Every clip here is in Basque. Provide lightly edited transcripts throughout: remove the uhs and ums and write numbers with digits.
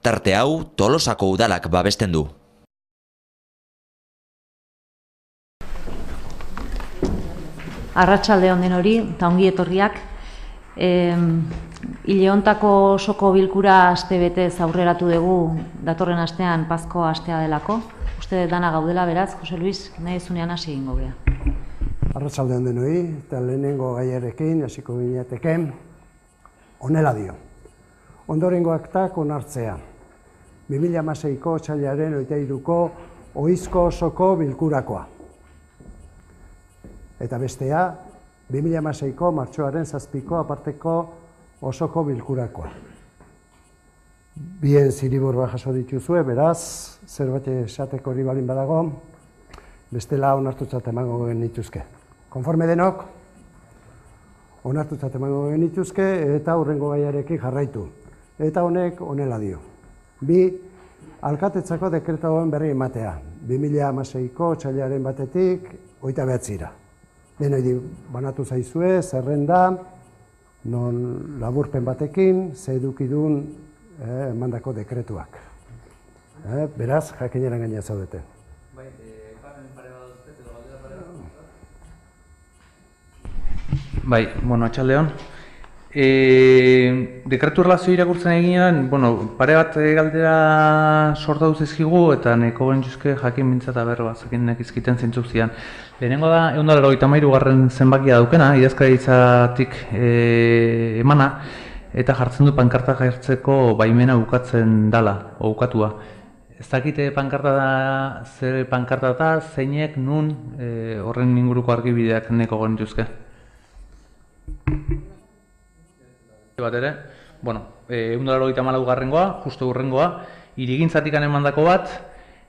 elkarte hau Tolosako udalak babesten du. Arratsalde on denori, eta ongi etorriak. Hile hontako osoko bilkura astebetez aurreratu dugu datorren astean Pazko astea delako. Uste dana gaudela, beraz, Jose Luis, nahi zunean hasi egingo gea. Arratsalde on denoi, eta lehenengo gaiarekin hasiko ginateke honela dio. Ondorengo aktak onartzea. 2016ko otsailaren 23ko ohizko osoko bilkurakoa. Eta bestea, 2016ko martxoaren 7ko aparteko osoko bilkurakoa. Bien zirriborroa jaso dituzue, beraz, zerbait esateko hori balin badago, bestela onartutzat emango genituzke. Konforme denok, onartutzat emango genituzke eta hurrengo gaiarekin jarraitu. Eta honek honela dio. 2. Alkatetzako dekretoen berri ematea. 2016ko otsailaren 1-tik 29-ra. Denoi banatu zaizue, zerrenda, non laburpen batekin, ze edukidun emandako dekretuak. Beraz, jakineran gaina zaudete. Bai, atxaldeon. Dekretu erlazio irakurtzen eginean, pare bat galdera sorta duzizkigu eta neko bentsuzke jakin bintzat aberro bazakin nekizkiten zintzuk zian. Lehenengo da, 183. zenbakia daukena, idazkaritzatik emana, eta jartzen du pankarta jartzeko baimena ukatzen dala, o ukatua. Ez dakite pankarta da, zer pankarta da, zeinek, nun, horren inguruko argibideak neko genituzke. Bat ere, 184. Justo hurrengoa, hirigintzatik emandako bat,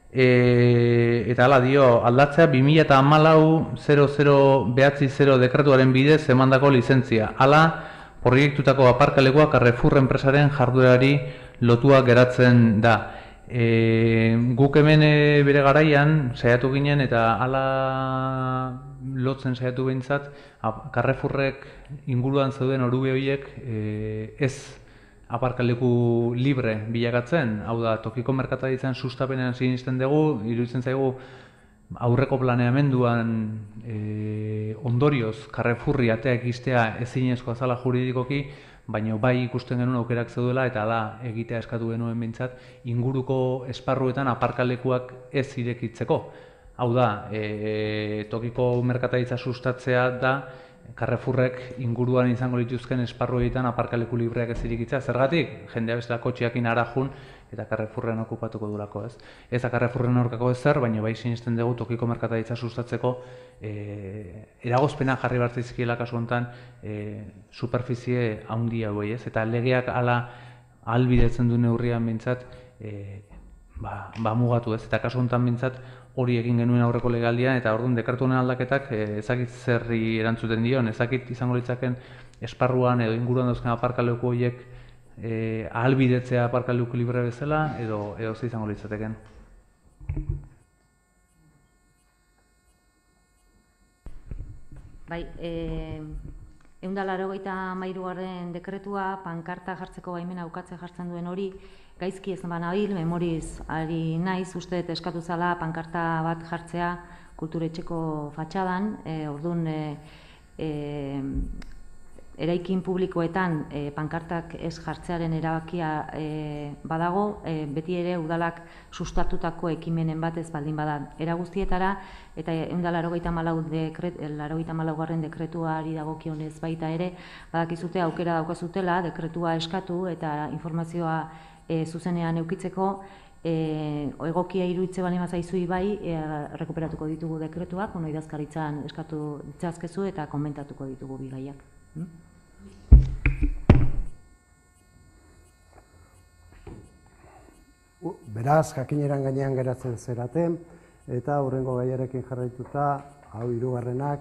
eta hala dio, aldatzea 2014-00-0 dekretuaren bidez emandako lizentzia. Hala, proiektutako aparkalekua Carrefour enpresaren jarduerari lotua geratzen da. Guk hemen bere garaian saiatu ginen eta hala lotzen saiatu behintzat, Carrefourrek inguruan zeuden orube horiek ez aparkaleku libre bilakatzen, hau da, tokiko merkataritzan sustapenean sinisten dugu, iruditzen zaigu aurreko planeamenduan ondorioz Carrefourri ateak iztea ezinezkoa zala juridikoki, baina bai ikusten genuen aukerak zeudela eta da egitea eskatu genuen behintzat inguruko esparruetan aparkalekuak ez irekitzeko. Hau da, tokiko merkataritza sustatzea da Carrefourrek inguruan izango lituzken esparruetan aparkaleku libreak ez irekitzea. Zergatik? Jendea bestela kotxeakin arajun eta Carrefourren okupatuko durako, ez? Ez da Carrefourren aurkako ezer, baina bai sinisten dugu tokiko merkataritza sustatzeko eragozpena jarri bartzizkiela kasu honetan superfizie handi hauei, ez? Eta legeak hala ahalbidetzen du neurrian behintzat mugatu, ez? Eta kasu honetan behintzat hori egin genuen aurreko legaldian, eta orduan dekretu honen aldaketak ezakit zerri erantzuten dion, ezakit izango litzaken esparruan edo inguruan dauzkan aparkaleku horiek ahalbidetzea aparkaleku libre bezala, edo ze izango litzateken. Bai, 183. dekretua pankarta jartzeko baimena ukatzea jartzen duen hori, gaizki ez banabil, memoriz ari naiz, uste eskatu zala pankarta bat jartzea kulturetxeko fatxadan, orduan eraikin publikoetan pankartak ez jartzearen erabakia badago, beti ere udalak sustatutako ekimenen bat ez baldin bada. Era guztietara, eta 184. dekretuari dagokionez baita ere, badakizute aukera daukazutela, dekretua eskatu eta informazioa zuzenean eukitzeko, egokia iruditzen bali mazaizui bai, rekuperatuko ditugu dekretuak, idazkaritzan eskatu ditzazkezu eta komentatuko ditugu bigaiak. Beraz, jakineran gainean geratzen zeraten, eta hurrengo gaiarekin jarraituta, hau 3.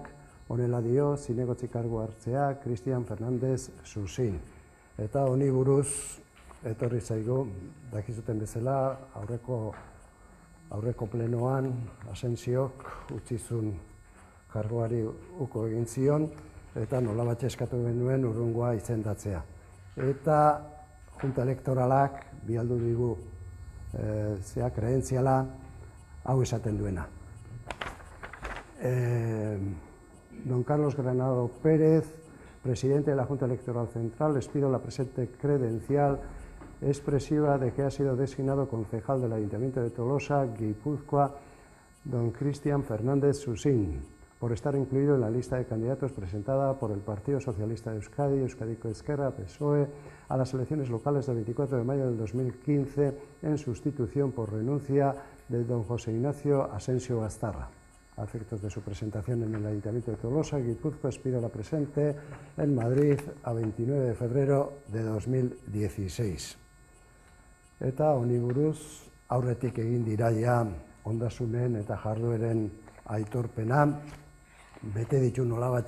honela dio, zinegotzi kargu hartzea, Cristian Fernández Susin. Eta honi buruz, etorri zaigu, dakizuten bezala, aurreko plenoan, Asensiok utzizun karguari uko egin zion, eta nolabat eskatu genuen urrungoa izendatzea. Eta junta elektoralak bialdu digu kreentziala hau esaten duena. Don Carlos Granado Pérez, presidente de la Junta Electoral Central, les pido la presente credencial expresiva de que ha sido designado concejal del Ayuntamiento de Tolosa, Guipúzcoa, don Cristian Fernández Susín, por estar incluido en la lista de candidatos presentada por el Partido Socialista de Euskadi, Euskadiko Ezkerra, PSOE, a las elecciones locales del 24 de mayo del 2015, en sustitución por renuncia de don José Ignacio Asensio Bastarra. A efectos de su presentación en el Ayuntamiento de Tolosa, Guipúzcoa, expira la presente en Madrid a 29 de febrero de 2016. Eta honi buruz aurretik egin dira ja ondasunen eta jardueren aitorpena, bete ditu nolabait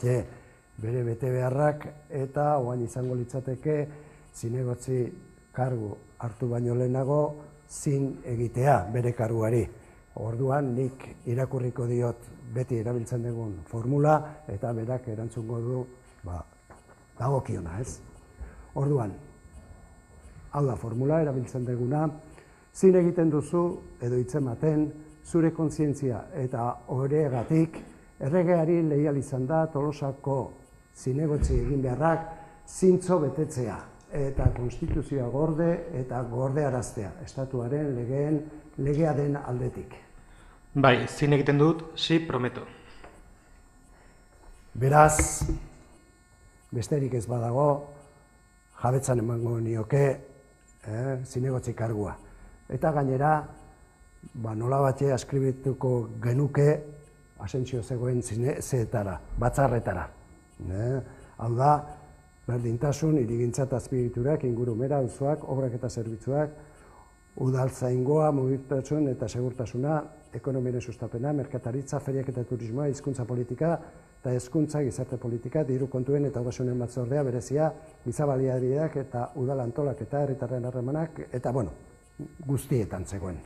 bere betebeharrak eta orain izango litzateke zinegotzi kargu hartu baino lehenago zin egitea bere karguari. Orduan nik irakurriko diot beti erabiltzen dugun formula eta berak erantzungo du dagokiona, ez? Orduan, hau da formula erabiltzen duguna, zin egiten duzu edo hitzematen zure kontzientzia eta horregatik erregeari leial izan da Tolosako zinegotzi egin beharrak zintzo betetzea eta konstituzioa gorde eta gordearaztea, estatuaren legea den aldetik. Bai, zin egiten dut, si prometo. Beraz, besterik ez badago, jabetzan emango nioke zinegotzi kargua. Eta gainera, nolabait askribituko genuke Asentzio zegoen zeetara, batzarretara. Hau da, berdintasun, hirigintza eta azpiegiturak, ingurumera, auzoak, obrak eta zerbitzuak, udaltzaingoa, mugikortasun eta segurtasuna, ekonomiaren sustapena, merkataritza, feriak eta turismoa, hizkuntza politika eta hezkuntza, gizarte politika, diru kontuen eta ogasunen batzordea berezia, giza baliabideak eta udal antolaketa, herritarren harremanak, eta guztietan zegoen.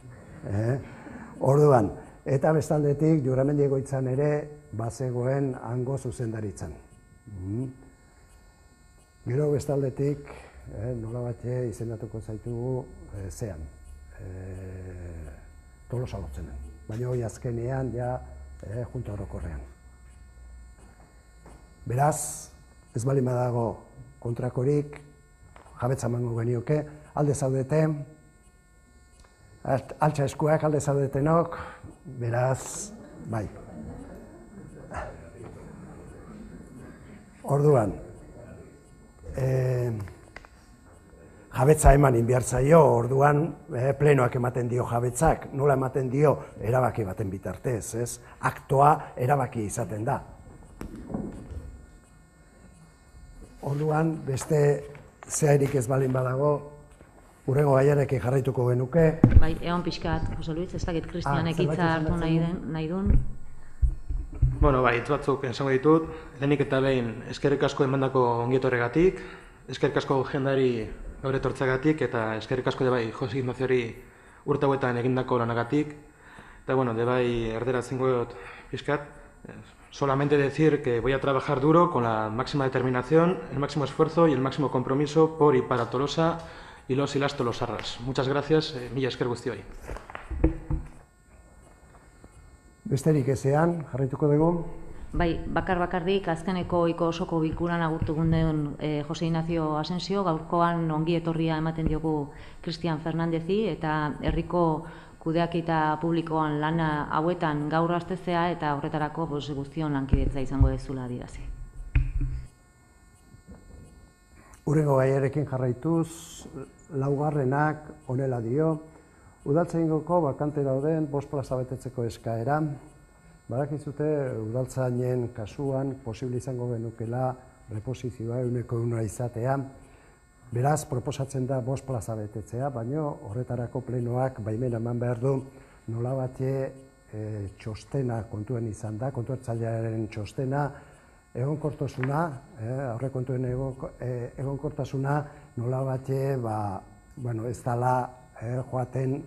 Orduan, eta bestaldetik Juramendi egoitzan ere bazegoen hango zuzendaritzan. Gero bestaldetik, nolabait izendatuko zaitugu zean, Tolosa lotzenen. Baina hori azkenean, junta orokorrean. Beraz, ez baldin badago kontrakorik, jabetza emango genioke, alde zaudete, altxa eskuak alde zaudetenok, beraz, bai. Orduan, jabetza eman inbiartzaio, orduan plenoak ematen dio jabetzak, nola ematen dio erabaki baten bitartez, ez? Aktoa erabaki izaten da. Orduan, beste zeairik ez baldin badago, hurrengo gaiarekin jarraituko genuke. Bai, egon pixkat, Jose Luis, ez dakit Kristianek hitza hartu nahi duen. Bueno, bai, hitz batzuk esango ditut. Lehenik eta behin eskerrik asko emandako ongietorregatik, eskerrik asko jendari gaur etortzeagatik eta eskerrik asko bai Jose Ignaziori urte hauetan egindako lanagatik. Eta bueno, bai erderatzen dut pixkat. Solamente decir que voy a trabajar duro con la máxima determinación, el máximo esfuerzo y el máximo compromiso por y para Tolosa y los y las tolosarras. Muchas gracias, mila esker guztioi. Besterik ezean, jarraituko dugu. Bai, bakarrik azkeneko ohiko osoko bilkuran agurtu den Jose Ignacio Asensio, gaurkoan ongi etorria ematen diogu Cristian Fernandezi eta herriko kudeaketa publikoan lana hauetan gaur hastezea eta horretarako guztion lankidetza izango dezula adierazi. Hurrengo gaiarekin jarraituz, laugarrenak honela dio, udaltzaingoko bakante dauden 5 plaza betetzeko eskaera. Badakizute udaltzainen kasuan posible izango genukela reposizioa 100% izatea. Beraz, proposatzen da 5 plaza betetzea, baina horretarako plenoak baimena eman behar du nolabait txostena kontuen izan da, kontuatzailearen txostena, egonkortasuna, aurrekontuen egonkortasuna nolabait ez dela joaten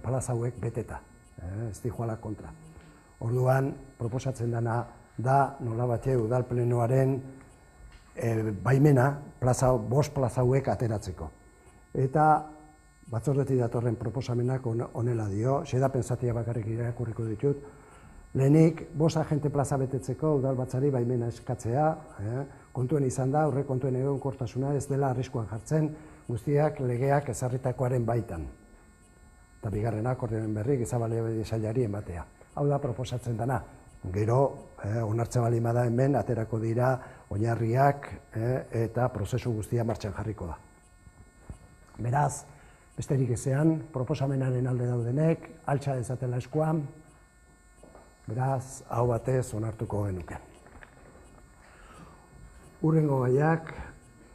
plaza hauek beteta, ez di joala kontra. Orduan, proposatzen dena da nolabait udal plenoaren baimena 5 plaza hauek ateratzeko. Eta batzordetik datorren proposamenak honela dio, xedapen zatia bakarrik irakurriko ditut. Lehenik, 5 agente plaza betetzeko udalbatzari baimena eskatzea, kontuen izan da, aurre kontuen egonkortasuna ez dela arriskuan jartzen, guztiak legeak ezarritakoaren baitan. Eta bigarrena, akordioen berri, giza baliabide sailari ematea. Hau da proposatzen dena. Gero, onartzen bali bada hemen, aterako dira oinarriak eta prozesu guztia martxan jarriko da. Beraz, besterik ezean, proposamenaren alde daudenek, altxa dezatela eskuan, beraz, hau batez onartuko genuke. Hurrengo gaiak,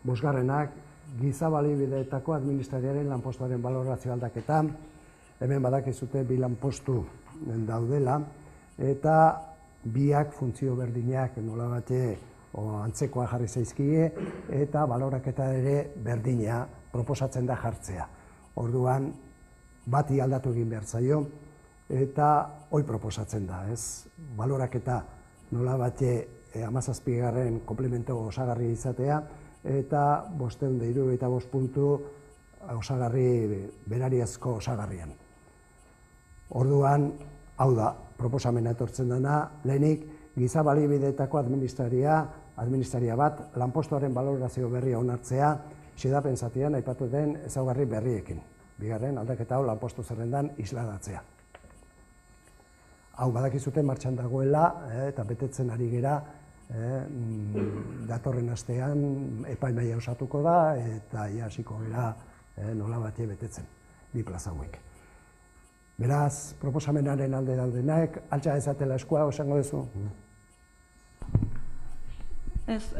5. Giza baliabideetako administrariaren lanpostuaren balorazio aldaketa. Hemen badakizute 2 lanpostu daudela, eta biak funtzio berdinak nolabait antzekoa jarri zaizkie, eta baloraketa ere berdina proposatzen da jartzea. Orduan, bati aldatu egin behar zaio, eta hoi proposatzen da, ez? Baloraketa nolabait 17. Komplemento osagarri izatea, eta 575 puntu osagarri berariazko osagarrian. Orduan, hau da, proposamena etortzen dena, lehenik, giza baliabideetako administraria bat, lanpostuaren balorazio berria onartzea, xedapen zatian aipatu den ezaugarri berriekin. Bigarren, aldaketa hau lanpostu zerrendan isladatzea. Hau badakizuten martxan dagoela, eta betetzen ari gera, datorren astean epaimaila osatuko da, eta hasiko gera nolabait betetzen, 2 plaza hauek. Beraz, proposamenaren alde daudenak, altxa dezatela eskua, osango duzu? Ez,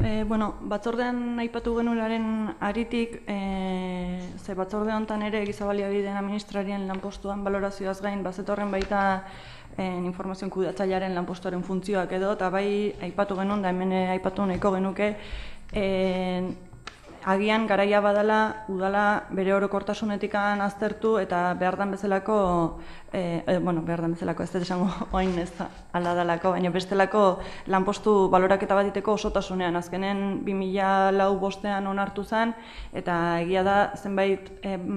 batzordean aipatu genuelaren aritik, ze batzorde honetan ere giza baliabideen administrarien lanpostuan balorazioaz gain, bazetorren baita informazioen kudeatzailearen lanpostuaren funtzioak edo, eta bai aipatu genuen, da hemen aipatu nahiko genuke, agian garaia badala, udala bere orokortasunetik aztertu eta behar den bezalako, ez dut esango oain ez ala dalako, baina bestelako lanpostu baloraketa bat iteko osotasunean. Azkenen 2004 onartu zen, eta egia da zenbait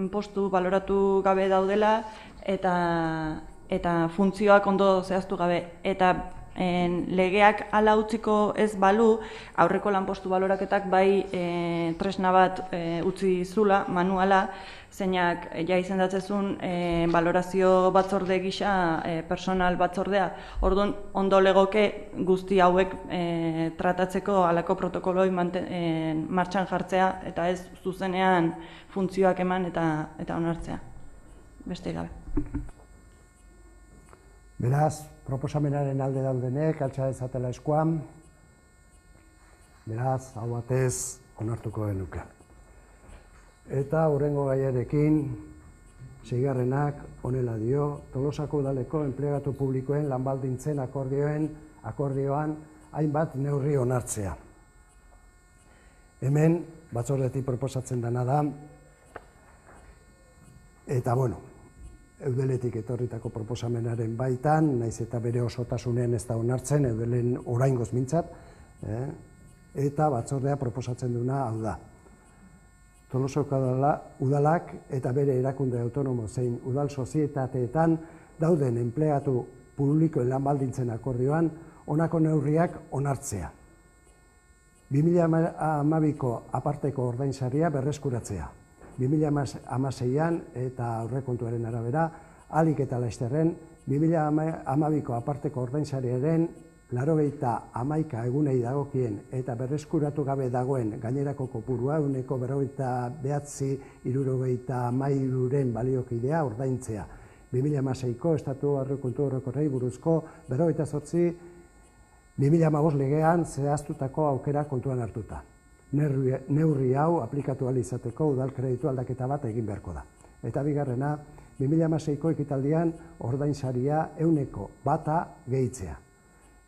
postu baloratu gabe daudela, eta funtzioak ondo zehaztu gabe. Eta legeak hala utziko ez balu, aurreko lanpostu baloraketak bai tresna bat utzi zula, manuala, zeinak ja izendatzezun balorazio batzorde gisa personal batzordea. Orduan, ondo legoke guzti hauek tratatzeko halako protokoloi martxan jartzea, eta ez zuzenean funtzioak eman eta onartzea. Beste gabe. Beraz, proposamenaren alde daudenek, altxa dezatela eskuan, beraz, hau batez onartuko genuke. Eta hurrengo gaiarekin, 6. honela dio, Tolosako udaleko enplegatu publikoen lanbaldintzen akordioan hainbat neurri onartzea. Hemen, batzordetik proposatzen dena da, eta Eudeletik etorritako proposamenaren baitan, naiz eta bere osotasunean ez da onartzen, Eudelen oraingoz mintzat, eta batzordea proposatzen duna hau da. Tolosako udalak eta bere erakunde autonomo zein udal sozietateetan dauden enplegatu publikoen lanbaldintzen akordioan honako neurriak onartzea. 2012ko aparteko ordainsaria berreskuratzea. 2016an eta aurrekontuaren arabera, ahalik eta lasterren 2012ko aparteko ordainsariaren 91 egunei dagokien eta berreskuratu gabe dagoen gainerako kopurua 49,63 baliokidea ordaintzea. 2016ko estatu aurrekontu orokorrei buruzko 2008 legean zehaztutako aukera kontuan hartuta. Neurri hau aplikatu ahal izateko udal kreditu aldaketa bat egin beharko da. Eta bigarrena, 2016ko ekitaldian ordainsaria 100% gehitzea.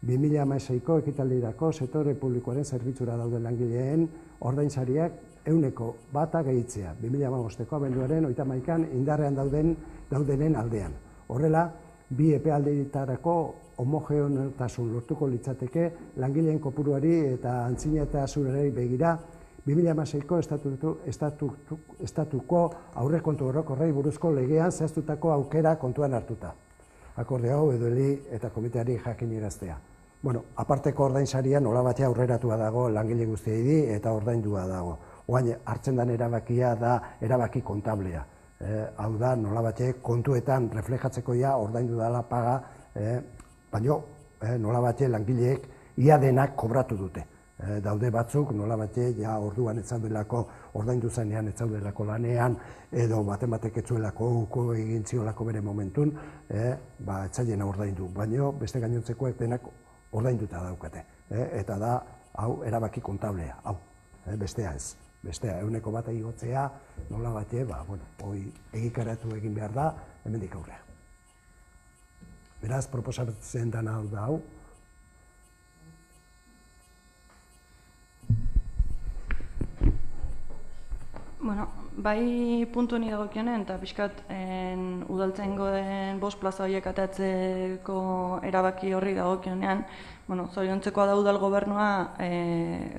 2016ko ekitaldirako sektore publikoaren zerbitzura dauden langileen ordainsariak 100% gehitzea. 2015ko abenduaren 31an indarrean daudenen aldean. Horrela, bi epealditarako homogeneotasun lortuko litzateke langileen kopuruari eta antzinetasunari begira 2016ko estatuko aurrekontu orokorrei buruzko legean zehaztutako aukera kontuan hartuta. Akorde hau edoeli eta komiteari jakinaraztea. Bueno, aparteko ordainsaria nolabatea aurreratua dago langile guztiei eta ordaindua dago. Oain hartzen den erabakia da erabaki kontablea. Hau da, nolabate kontuetan reflejatzeko ordaindu dela paga, baina nolabate langileek ia denak kobratu dute. Daude batzuk nolabate orduan ez zaudelako, ordaindu zanean ez zaudelako lanean, edo batek etzuelako uko egin ziolako bere momentun, ez zailena ordaindu. Baina beste gainontzekoek denak ordainduta daukate. Eta da, hau erabaki kontablea, hau, bestea ez. Bestea, 100 igotzea, nola bate, egikaratu egin behar da, hemendik aurrea. Beraz, proposatzen dena hau da hau. Bueno, bai puntu ni dagokionen, eta pixkat udaltzaingo den 5 plaza horiek atatzeko erabaki horri dagokionean, zoriontzekoa da udal gobernua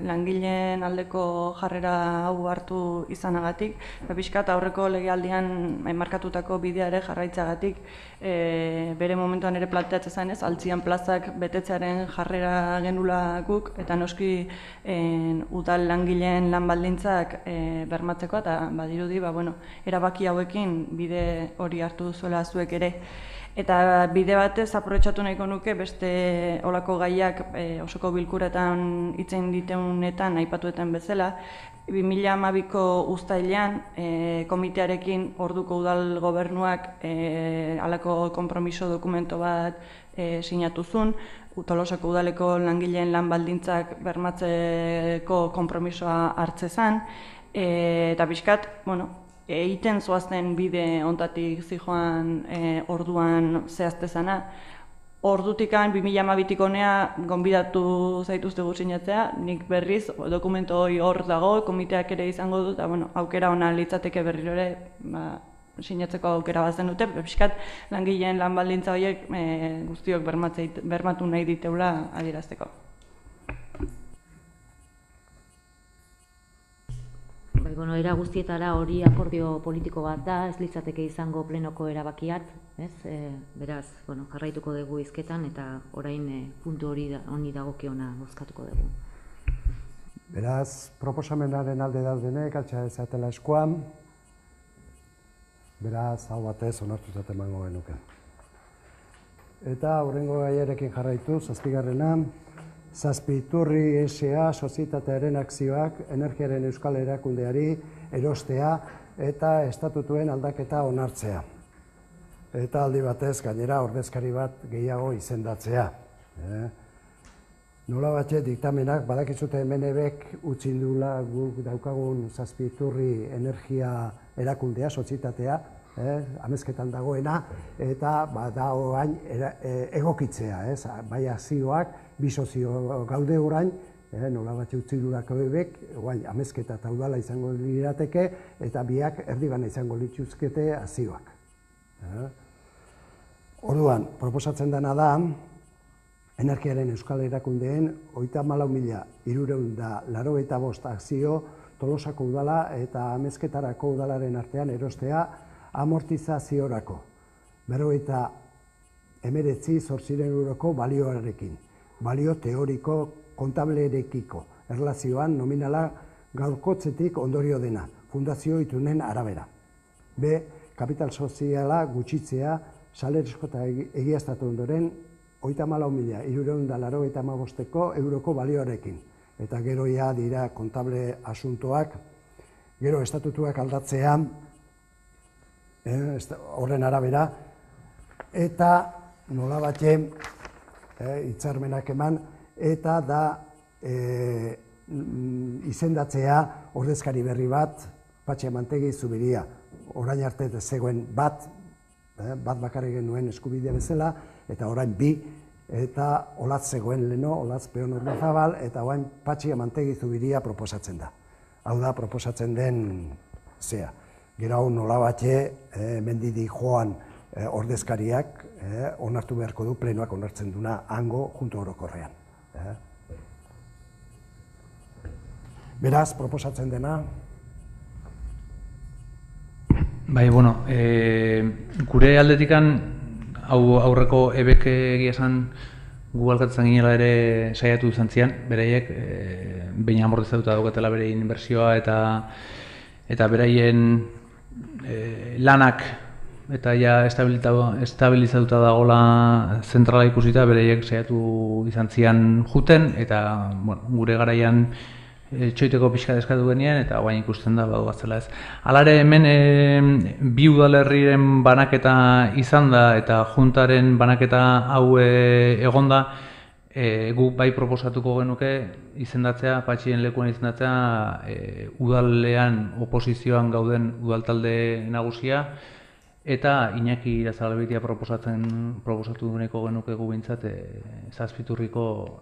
langileen aldeko jarrera hau hartu izanagatik, pixkat aurreko legealdian markatutako bidea ere jarraitzagatik, bere momentuan ere planteatzen zenez, altzian plazak betetzearen jarrera genula guk, eta noski udal langileen lan baldintzak bermatzeko, eta badirudi, erabaki hauekin bide hori hartu duzuela zuek ere. Eta bide batez aprobetxatu nahiko nuke beste olako gaiak osoko bilkuretan hitzen diteunetan aipatuetan bezala. 2012ko uztailean komitearekin orduko udal gobernuak halako konpromiso dokumento bat sinatu zuen, Tolosako udaleko langileen lan baldintzak bermatzeko konpromisoa hartze zen, eta pixkat, egiten zoazten bide ontatik zijoan orduan zehazte zana. Ordutikan 2012tik honea gonbidatu zaituztegu sinatzea, nik berriz dokumento hori hor dago, komiteak ere izango dut, aukera ona litzateke berriro ere sinatzeko aukera bazen dute, pixkat langileen lan baldintza horiek guztiok bermatu nahi diteula adierazteko. Era guztietara hori akordio politiko bat da, ez litzateke izango plenoko erabakiat, beraz, jarraituko dugu hizketan eta orain puntu honi dagokiona bozkatuko dugu. Beraz, proposamenaren alde daudenek, altxa dezatela eskuan, beraz, hau batez onartutzat emango genuke. Eta aurrengo gaiarekin jarraitu, 7. Zazpiturri S.A. sozietatearen akzioak energiaren euskal erakundeari erostea eta estatutuen aldaketa onartzea. Eta aldi batez gainera ordezkari bat gehiago izendatzea. Nola batxe diktamenak badakizute MNB-ek utzindula guk daukagun Zazpiturri energia erakundea, sozietatea, amezketan dagoena, eta da orain egokitzea, bai akzioak, bi sozio gaude orain, nola batxe utzilurako bebek, amezketa eta udala izango lirateke, eta biak erdibana izango lituzkete akzioak. Orduan, proposatzen dena da, energiaren euskal erakundeen 34.385 akzio Tolosako udala eta amezketarako udalaren artean erostea amortizaziorako. 49.800 euroko balioarekin. Balio teoriko kontablerekiko. Erlazioan nominala gaurkotzetik ondorio dena. Fundazio itunen arabera. B. Kapital soziala gutxitzea salereskota egiaztatu ondoren 34.385 euroko balioarekin. Eta gero dira kontable asuntoak, gero estatutuak aldatzean, horren arabera, eta nola batxe hitzarmenak eman, eta da izendatzea ordezkari berri bat, Patxi Amantegi Zubiria. Orain arte zegoen bat bakarrik genuen eskubidea bezala, eta orain bi, eta Olatz zegoen leno, Olatz Peon Ordezabal, eta orain Patxi Amantegi Zubiria proposatzen da. Hau da, proposatzen den zea. Gero hau nola batxe, mendidi joan ordezkariak onartu beharko du, plenoak onartzen duna hango junto orokorrean. Beraz, proposatzen dena, Bai, bueno, gure aldetikan, hau aurreko ebek egia esan gu alkatzen ginela ere saiatu izan zian, beraiek behin amortizatuta daukatela berein inbertsioa eta beraien lanak eta ja estabilizatuta dagoela zentrala ikusita beraiek saiatu izan zian juten eta bueno, gure garaian txoiteko pixka eskatu genien eta guain ikusten da badu batzela ez. Halare hemen bi udalerriren banaketa izan da eta juntaren banaketa hau egon da, guk bai proposatuko genuke izendatzea, Patxien lekuan izendatzea udalean oposizioan gauden udaltalde nagusia eta Iñaki Irazalabetia proposatu duneko genuke gu bintzat Zazpiturriko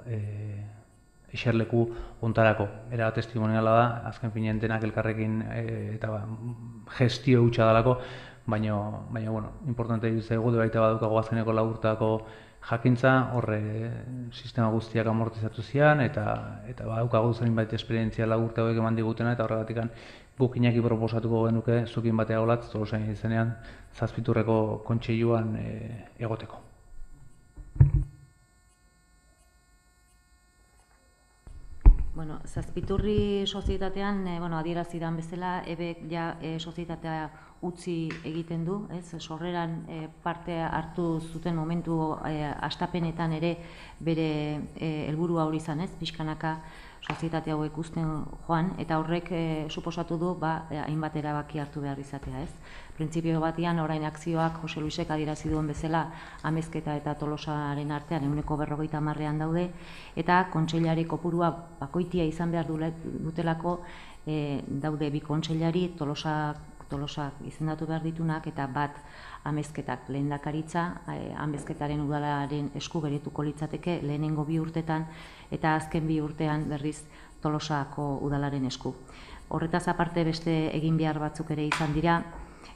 eserleku hontarako. Era testimoniala da, azken finean denak elkarrekin eta gestio hutsa dalako, baina bueno, importante zaigu baita badukago azkeneko 4 urtako jakintza, horre sistema guztiak amortizatu zian eta badaukagu zenbait esperientzia 4 urte hauek eman digutena eta horregatik guk Iñaki proposatuko genuke zukin batea olatz, Tolosain izenean Zazpiturreko kontseiluan egoteko. Bueno, Zazpiturri sozietatean, adierazi dan bezala, ebek ja sozietatea utzi egiten du, sorreran parte hartu zuten momentu hastapenetan ere bere helburua hori izan, pixkanaka sozietate hauek uzten joan, eta horrek suposatu du hainbat erabaki hartu behar izatea, Printzipio batian, orain akzioak Jose Luisek adierazi duen bezala Amezketa eta Tolosaren artean 50%an daude, eta kontseilari kopurua bakoitia izan behar dutelako daude bi kontseilari Tolosak izendatu behar ditunak eta bat Amezketak lehendakaritza, Amezketaren udalaren esku gerituko litzateke lehenengo 2 urtetan eta azken 2 urtean berriz Tolosako udalaren esku. Horretaz aparte beste egin behar batzuk ere izan dira,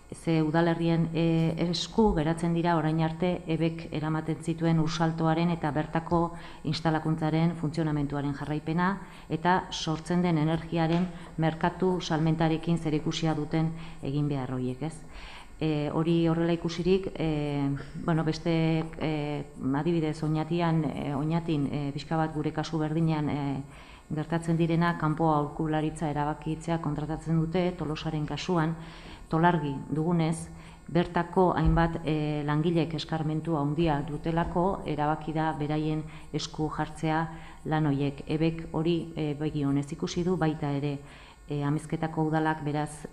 ze udalerrien esku geratzen dira orain arte ebek eramaten zituen ursaltoaren eta bertako instalakuntzaren funtzionamentuaren jarraipena eta sortzen den energiaren merkatu salmentarekin zerikusia duten egin behar horiek, Hori horrela ikusirik, beste adibidez oinatin pixka bat gure kasu berdinean gertatzen direna, kanpo aholkularitza erabakitzea kontratatzen dute Tolosaren kasuan, Tolargi dugunez, bertako hainbat langilek eskarmentu handia dutelako erabaki da beraien esku jartzea lan horiek. Ebek hori begi honez ikusi du, baita ere Amezketako udalak beraz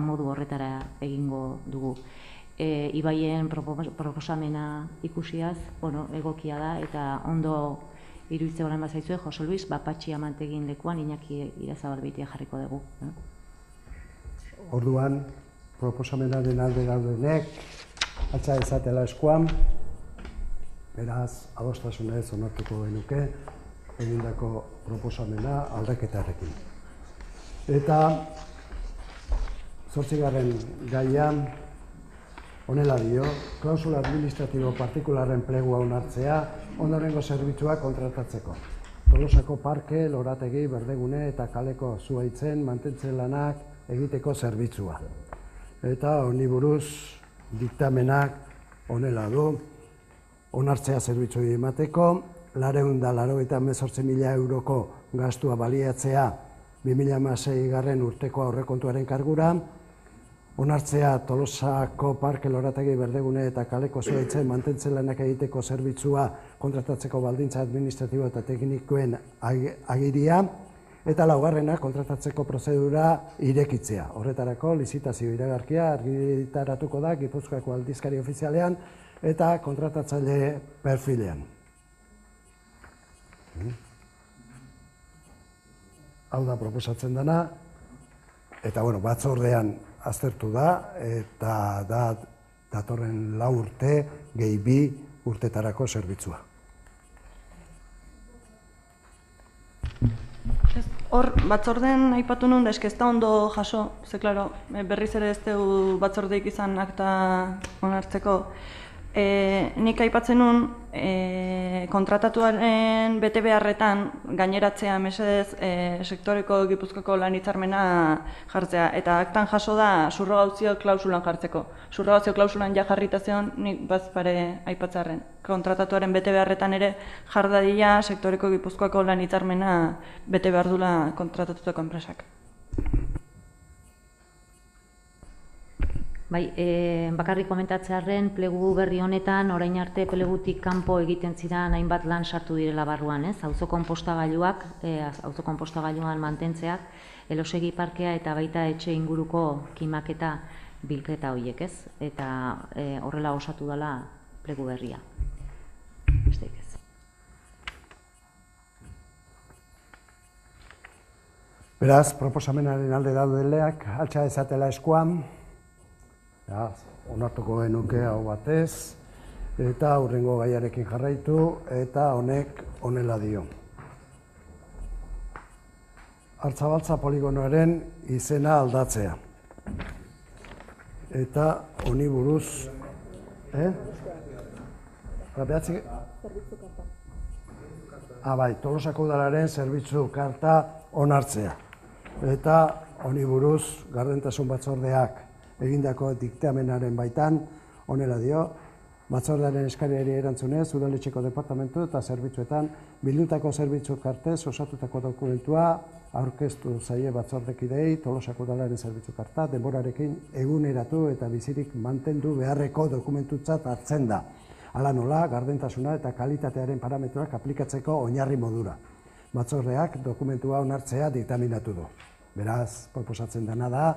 modu horretara egingo dugu. Ibaien proposamena ikusiaz, egokia da eta ondo iruditzen orain bazaizue, Jose Luis, Patxi Amantegin lekuan Iñaki Irazalabetia jarriko dugu. orduan, proposamenaren alde daudenek, altza ezatela eskuan, beraz, adostasunez onartuko genuke, egindako proposamena aldaketarekin. Eta, 8. gaian, honela dio, klausula administratibo partikularren plegua onartzea, ondorengo zerbitzua kontratatzeko. Tolosako parke, lorategi, berdegune eta kaleko zuhaitzen mantentzen lanak egiteko zerbitzua. Eta honi buruz diktamenak honela du, onartzea zerbitzui emateko, 488.000 euroko gastua baliatzea 2016 urteko aurrekontuaren kargura, onartzea Tolosako parke, lorategi, berdegune eta kaleko zuhaitzen mantentzen lanak egiteko zerbitzua kontratatzeko baldintza administratibo eta teknikoen agiria, eta laugarrena kontratatzeko prozedura irekitzea. Horretarako, lizitazio iragarkia argitaratuko da Gipuzkoako aldizkari ofizialean eta kontratatzaile perfilean. Hau da proposatzen dena, eta batzordean aztertu da, eta da datorren 4 urte gehi 2 urtetarako zerbitzua. Hor, batzorden aipatu nun, ez da ondo jaso, ze, klaro, berriz ere ez dugu batzordeik izan akta onartzeko. nik aipatzen nun, kontratatuaren bete beharretan gaineratzea mesedez sektoreko Gipuzkoako lan hitzarmena jartzea. Eta aktan jaso da subrogauzio klausulan jartzeko. Subrogauzio klausulan ja jarrita zeon nik bazpare aipatzarren. Kontratatuaren bete beharretan ere jar dadila sektoreko Gipuzkoako lan hitzarmena bete behar dula kontratatutako enpresak. Bai, bakarrik komentatzearren, plegu berri honetan, orain arte plegutik kanpo egiten ziren hainbat lan sartu direla barruan, ez? Auzo konpostagailuak, auzo konpostagailuan mantentzeak, elosegi parkea eta baita etxe inguruko kimaketa bilketa horiek, ez? Eta horrela osatu dela plegu berria. Besterik ez. Beraz, proposamenaren alde daudeleak, altxa ezatela eskuan, onartuko genuke hau batez, eta hurrengo gaiarekin jarraitu, eta honek honela dio. Artzabaltza poligonoaren izena aldatzea. Eta honi buruz... Bai, Tolosako udalaren zerbitzu karta onartzea. Eta honi buruz gardentasun batzordeak egindako diktamenaren baitan, honela dio, batzordearen eskariari erantzunez, udaletxeko departamentu eta zerbitzuetan bildutako zerbitzu kartez osatutako dokumentua aurkeztu zaie batzordekidei Tolosako udalaren zerbitzu karta denborarekin eguneratu eta bizirik mantendu beharreko dokumentutzat hartzen da. Hala nola, gardentasuna eta kalitatearen parametroak aplikatzeko oinarri modura. Batzordeak dokumentua onartzea diktaminatu du. Beraz, proposatzen dena da,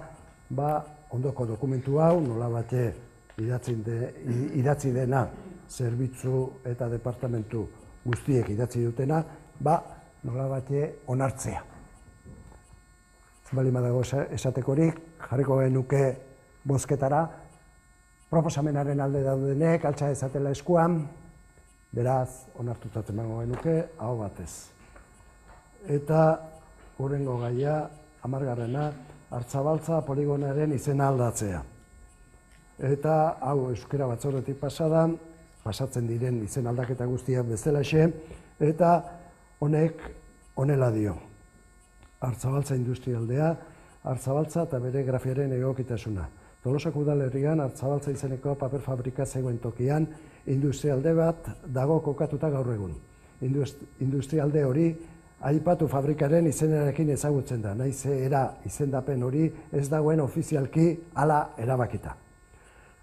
ondoko dokumentu hau, nolabait idatzi dena zerbitzu eta departamentu guztiek idatzi dutena, nolabait onartzea. Bali badago esatekorik, jarriko genuke bozketara, proposamenaren alde daudenek, altxa ezatela eskuan, beraz, onartutatzen emango genuke, hau batez. Eta hurrengo gaia, 10. Artzabaltza poligonaren izena aldatzea. Eta hau euskera batzordetik pasatzen diren izen aldaketa guztiak bezalaxe, eta honek honela dio. Artzabaltza industrialdea, Artzabaltza eta bere grafiaren egokitasuna. Tolosako udalerrian Artzabaltza izeneko paper fabrika zegoen tokian, industrialde bat dago kokatuta gaur egun. Industrialde hori aipatu fabrikaren izenarekin ezagutzen da, nahiz era izendapen hori ez dagoen ofizialki hala erabakita.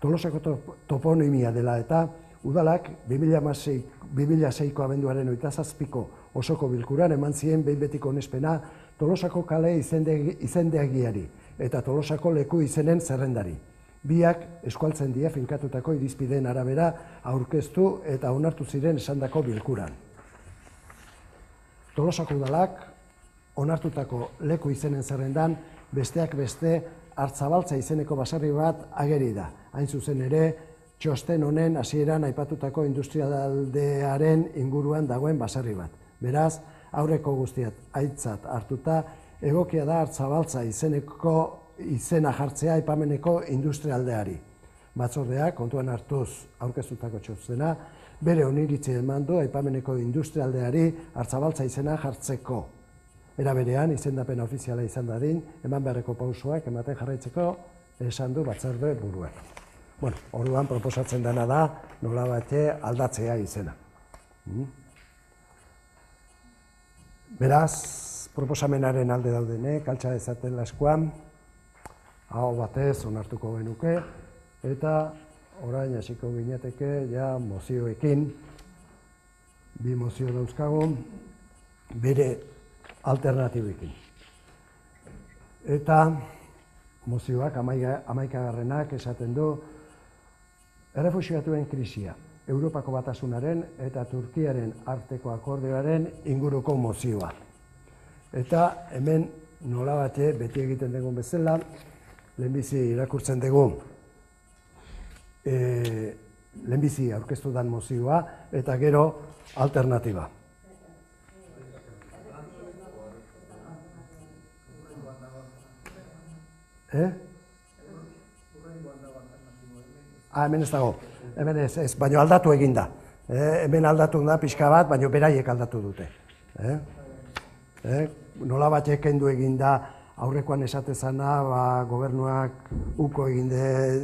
Tolosako toponimia dela eta udalak 2006ko abenduaren 27ko osoko bilkuran eman zien behin betiko onespena Tolosako kale izendeagiari eta Tolosako leku izenen zerrendari. Biak eskualtzen dira finkatutako irizpideen arabera aurkeztu eta onartu ziren esandako bilkuran. Tolosako udalak onartutako leku izenen zerrendan besteak beste Artzabaltza izeneko baserri bat ageri da. Hain zuzen ere, txosten honen hasieran aipatutako industrialdearen inguruan dagoen baserri bat. Beraz, aurreko guztiat aintzat hartuta, egokia da Artzabaltza izeneko izena jartzea aipameneko industrialdeari. Batzordeak, kontuan hartuz aurkeztutako txostena, bere oniritzia eman du aipameneko industrialdeari Artzabaltza izena jartzeko. Era berean, izendapen ofiziala izan dadin, eman beharreko pausoak ematen jarraitzeko esan du batzorde buruak. Orduan proposatzen dena da, nolabait aldatzea izena. Beraz, proposamenaren alde daudenek, altxa dezaten eskuan, hau batez onartuko genuke, eta orain hasiko ginateke ja mozioekin, bi mozio dauzkagu, bere alternatibekin. Eta mozioak 11. esaten du errefuxiatuen krisia, Europako Batasunaren eta Turkiaren arteko akordioaren inguruko mozioa. Eta hemen nolabait beti egiten dugun bezala, lehenbizi irakurtzen dugu lehenbizi aurkeztu dan mozioa eta gero alternatiba. Hemen ez dago, hemen ez, baina aldatu egin da. Hemen aldatu da pixka bat, baina beraiek aldatu dute. Nola batek kendu egin da aurrekoan esatezana, gobernuak uko egin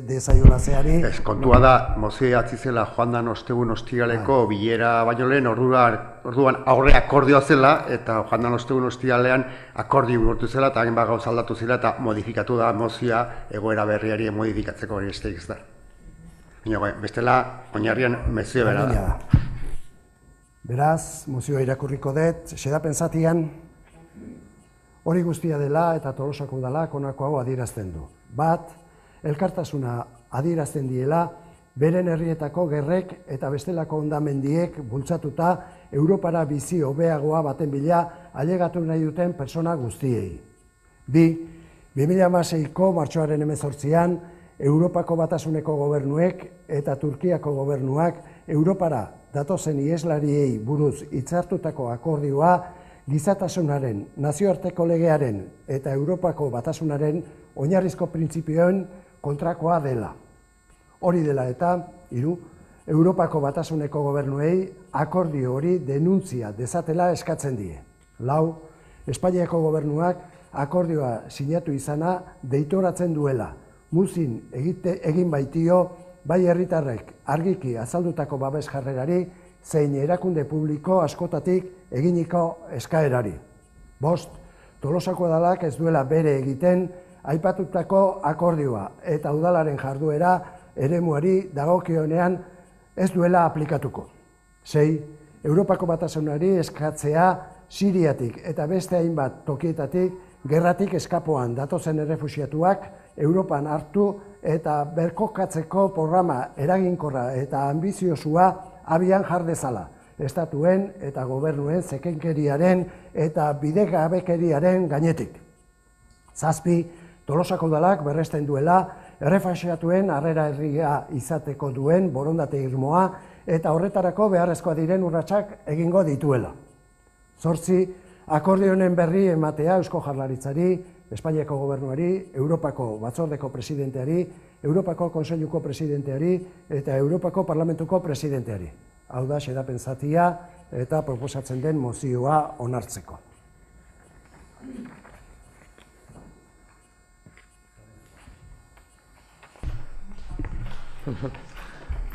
dezaiola zeari. Ez, kontua da, mozioa atzizela joan dan ostegun ostiraleko bilera baino lehen, orduan aurre akordioa zela, eta joan dan ostegun ostiralean akordio bihurtu zela, eta hain gauz aldatu zela, eta modifikatu da mozioa egoera berriari modifikatzeko hori esteik ez da. Bestela, oinarrian mezio bera da. Beraz, mozioa irakurriko dut, xedapen zatian, hori guztia dela eta Tolosako udalak honako hau adierazten du. Bat, elkartasuna adierazten diela, beren herrietako gerrek eta bestelako hondamendiek bultzatuta Europara bizi hobeagoa baten bila ailegatu nahi duten pertsona guztiei. Bi, 2016ko martxoaren 18an, Europako Batasuneko gobernuek eta Turkiako gobernuak Europara datozen ieslariei buruz hitzartutako akordioa gizatasunaren, nazioarteko legearen eta Europako Batasunaren oinarrizko printzipioen kontrakoa dela. Hori dela eta, 3, Europako Batasuneko gobernuei akordio hori denuntzia dezatela eskatzen die. 4, Espainiako gobernuak akordioa sinatu izana deitoratzen duela. Muzin egin baitio, bai herritarrek argiki azaldutako babes jarrerari, zein erakunde publiko askotatik eginiko eskaerari. 5, Tolosako udalak ez duela bere egiten aipatutako akordioa eta udalaren jarduera eremuari dagokionean ez duela aplikatuko. 6, Europako Batasunari eskatzea Siriatik eta beste hainbat tokietatik gerratik eskapoan datozen errefuxiatuak Europan hartu eta berkokatzeko programa eraginkorra eta anbiziozua abian jar dezala, estatuen eta gobernuen zekenkeriaren eta bidegabekeriaren gainetik. 7, Tolosako udalak berresten duela errefuxiatuen harrera herria izateko duen borondate irmoa eta horretarako beharrezkoa diren urratsak egingo dituela. 8, akordionen berri ematea Eusko Jaurlaritzari, Espainiako gobernuari, Europako Batzordeko presidenteari, Europako Kontseiluko presidenteari eta Europako Parlamentuko presidenteari. Hau da, xedapen zatia eta proposatzen den mozioa onartzeko.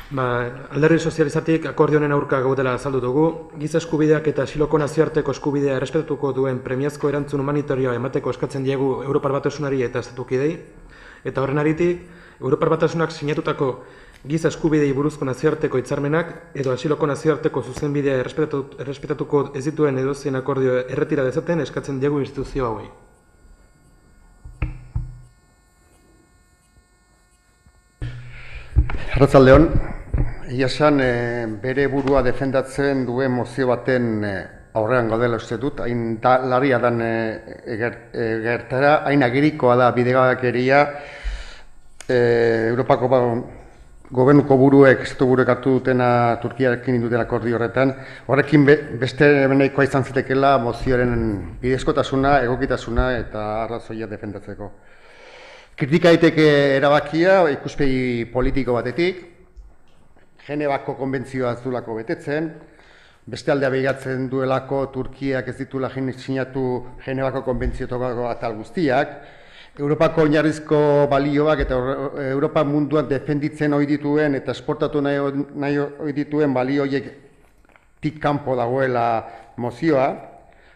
Alderdi sozializatik akordio honen aurka gaudela azaldu dugu, giza eskubideak eta asiloko nazioarteko eskubidea errespetatuko duen premiazko erantzun humanitarioa emateko eskatzen diegu Europar Batasunari eta estatukidei, eta horren aritik, Europar Batasunak sinatutako giza eskubidei buruzko nazioarteko hitzarmenak edo asiloko nazioarteko zuzenbidea errespetatuko ez dituen edozein akordio erretira dezaten eskatzen diegu instituzio hauei. Arratsaldeon, egia esan bere burua defendatzen duen mozio baten aurrean gaudela uste dut, hain larria dan gertara, hain agirikoa da bidegabekeria Europako gobernuko buruek, estatu buruek hartu dutena Turkiarekin duten akordio horretan, horrekin beste beneikoa izan zitekela mozioaren bidezkotasuna, egokitasuna eta arrazoia defendatzeko. Kritika daiteke erabakia ikuspegi politiko batetik, Genevako konbentzioa ez duelako betetzen, beste aldea behigatzen duelako Turkiak ez ditula sinatu Genevako konbentziotako atal guztiak, Europako oinarrizko balioak eta Europa munduan defenditzen ohi dituen eta esportatu nahi ohi dituen balio horiek kanpo dagoela mozioa,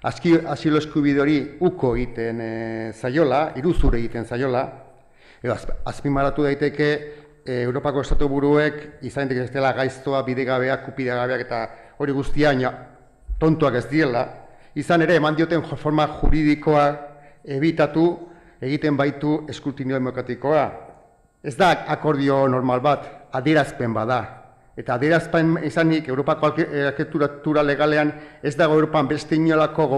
asilo eskubide hori uko egiten zaiola, iruzur egiten zaiola, azpimarratu daiteke Europako estatu buruek izan daiteke ez dela gaiztoa, bidegabeak, kupidegabeak eta hori guztia tontoak ez diela, izan ere eman dioten forma juridikoa ebitatu egiten baitu eskrutinio demokratikoa. Ez da akordio normal bat, adierazpen bada. Eta adierazpen izanik Europako arkitektura legalean ez dago Europan beste inolako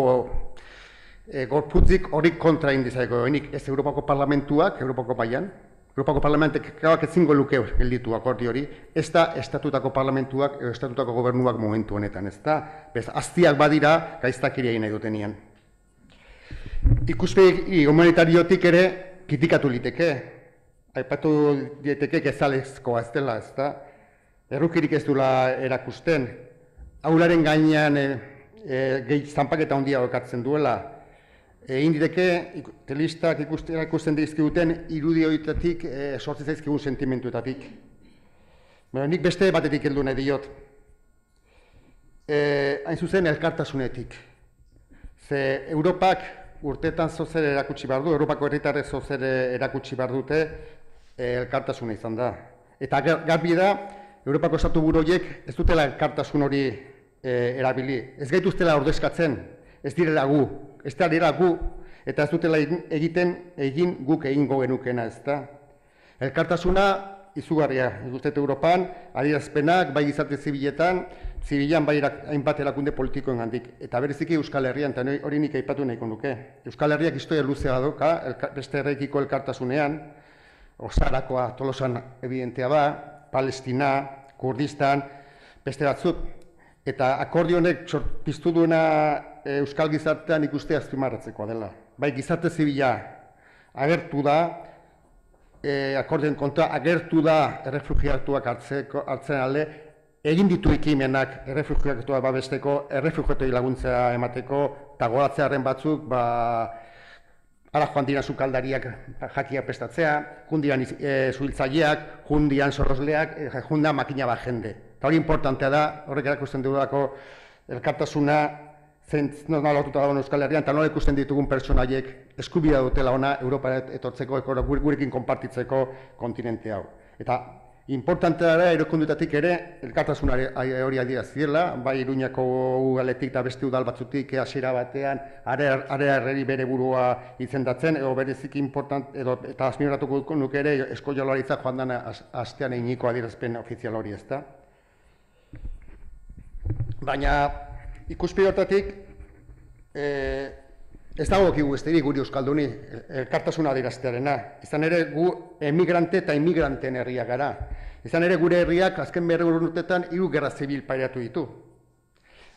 gorputzik hori kontra indizateko. Ez Europako parlamentuak, Europako mailan, Europako parlamentek ezingo luke gelditu akordio hori, ez da estatutako parlamentuak edo estatutako gobernuak momentu honetan, ez da? Aztiak badira gaiztakeria egin nahi dutenean. Ikuspegi humanitariotik ere kritikatu liteke. aipatu dieteke gezalezkoa ez dela, ez da? Errukirik ez duela erakusten. Aularen gainean gehi zanpaketa handia okatzen duela. Egin diteke, telistak ikusten dizkiguten irudi horietatik sortzen zaizkigun sentimentuetatik. Nik beste batetik heldu nahi diot. Hain zuzen, elkartasunetik. Ze Europak urteetan zozer erakutsi behar du, Europako herritarrek zozer erakutsi behar dute elkartasuna izan da. Eta garbi da, Europako estatu buru horiek ez dutela elkartasun hori erabili. Ez gaituztela ordezkatzen, ez direla gu, eta ez dutela egin guk egingo genukena, ez da. Elkartasuna izugarria, guztetu Europan, adierazpenak, bai gizarte zibilan bai hainbat erakunde politikoen gandik. Eta bereziki Euskal Herrian, eta hori nik aipatu nahiko nuke. Euskal Herriak historia luzea doka, beste errekiko elkartasunean, Osarakoa, Tolosan evidentea ba, Palestina, Kurdistan, beste batzuk. Eta akordionek piztu duena Euskal gizartean ikuste azpimarratzekoa dela. Bai gizarte zibila agertu da, akordioen kontra agertu da errefugiatuak hartzen alde, egin ditu ekimenak errefugiatuak babesteko, errefugiatuei laguntza emateko, eta goratzearen batzuk, ara joan diran sukaldariak jakiak prestatzea, jundian zuhiltzaileak, jundian sorrosleak, jundian makina bat jende. Eta hori importantea da, horrek erakusten dugulako elkartasuna, nola lotuta dagoen Euskal Herrian, eta nola ikusten ditugun pertsonaiek eskubidea dutela ona Europa etortzeko, gurekin konpartitzeko kontinente hau. Eta importantea da, erakundetatik ere, elkartasuna hori adierazidela, bai Iruñako udaletik eta beste udal batzutik hasiera batean, are bere burua izendatzen, edo bereziki eta azpimarratuko nuke ere, Eusko Jaurlaritza joan den astean eginiko adierazpen ofizial hori, ezta? Baina, ikuspegi horretatik, ez dagokigu besterik guri euskalduni, elkartasuna adieraztearena. Izan ere gu emigrante eta immigranteen herriak gara. Izan ere gure herriak azken 200 urteetan 3 gerra zibil pairatu ditu.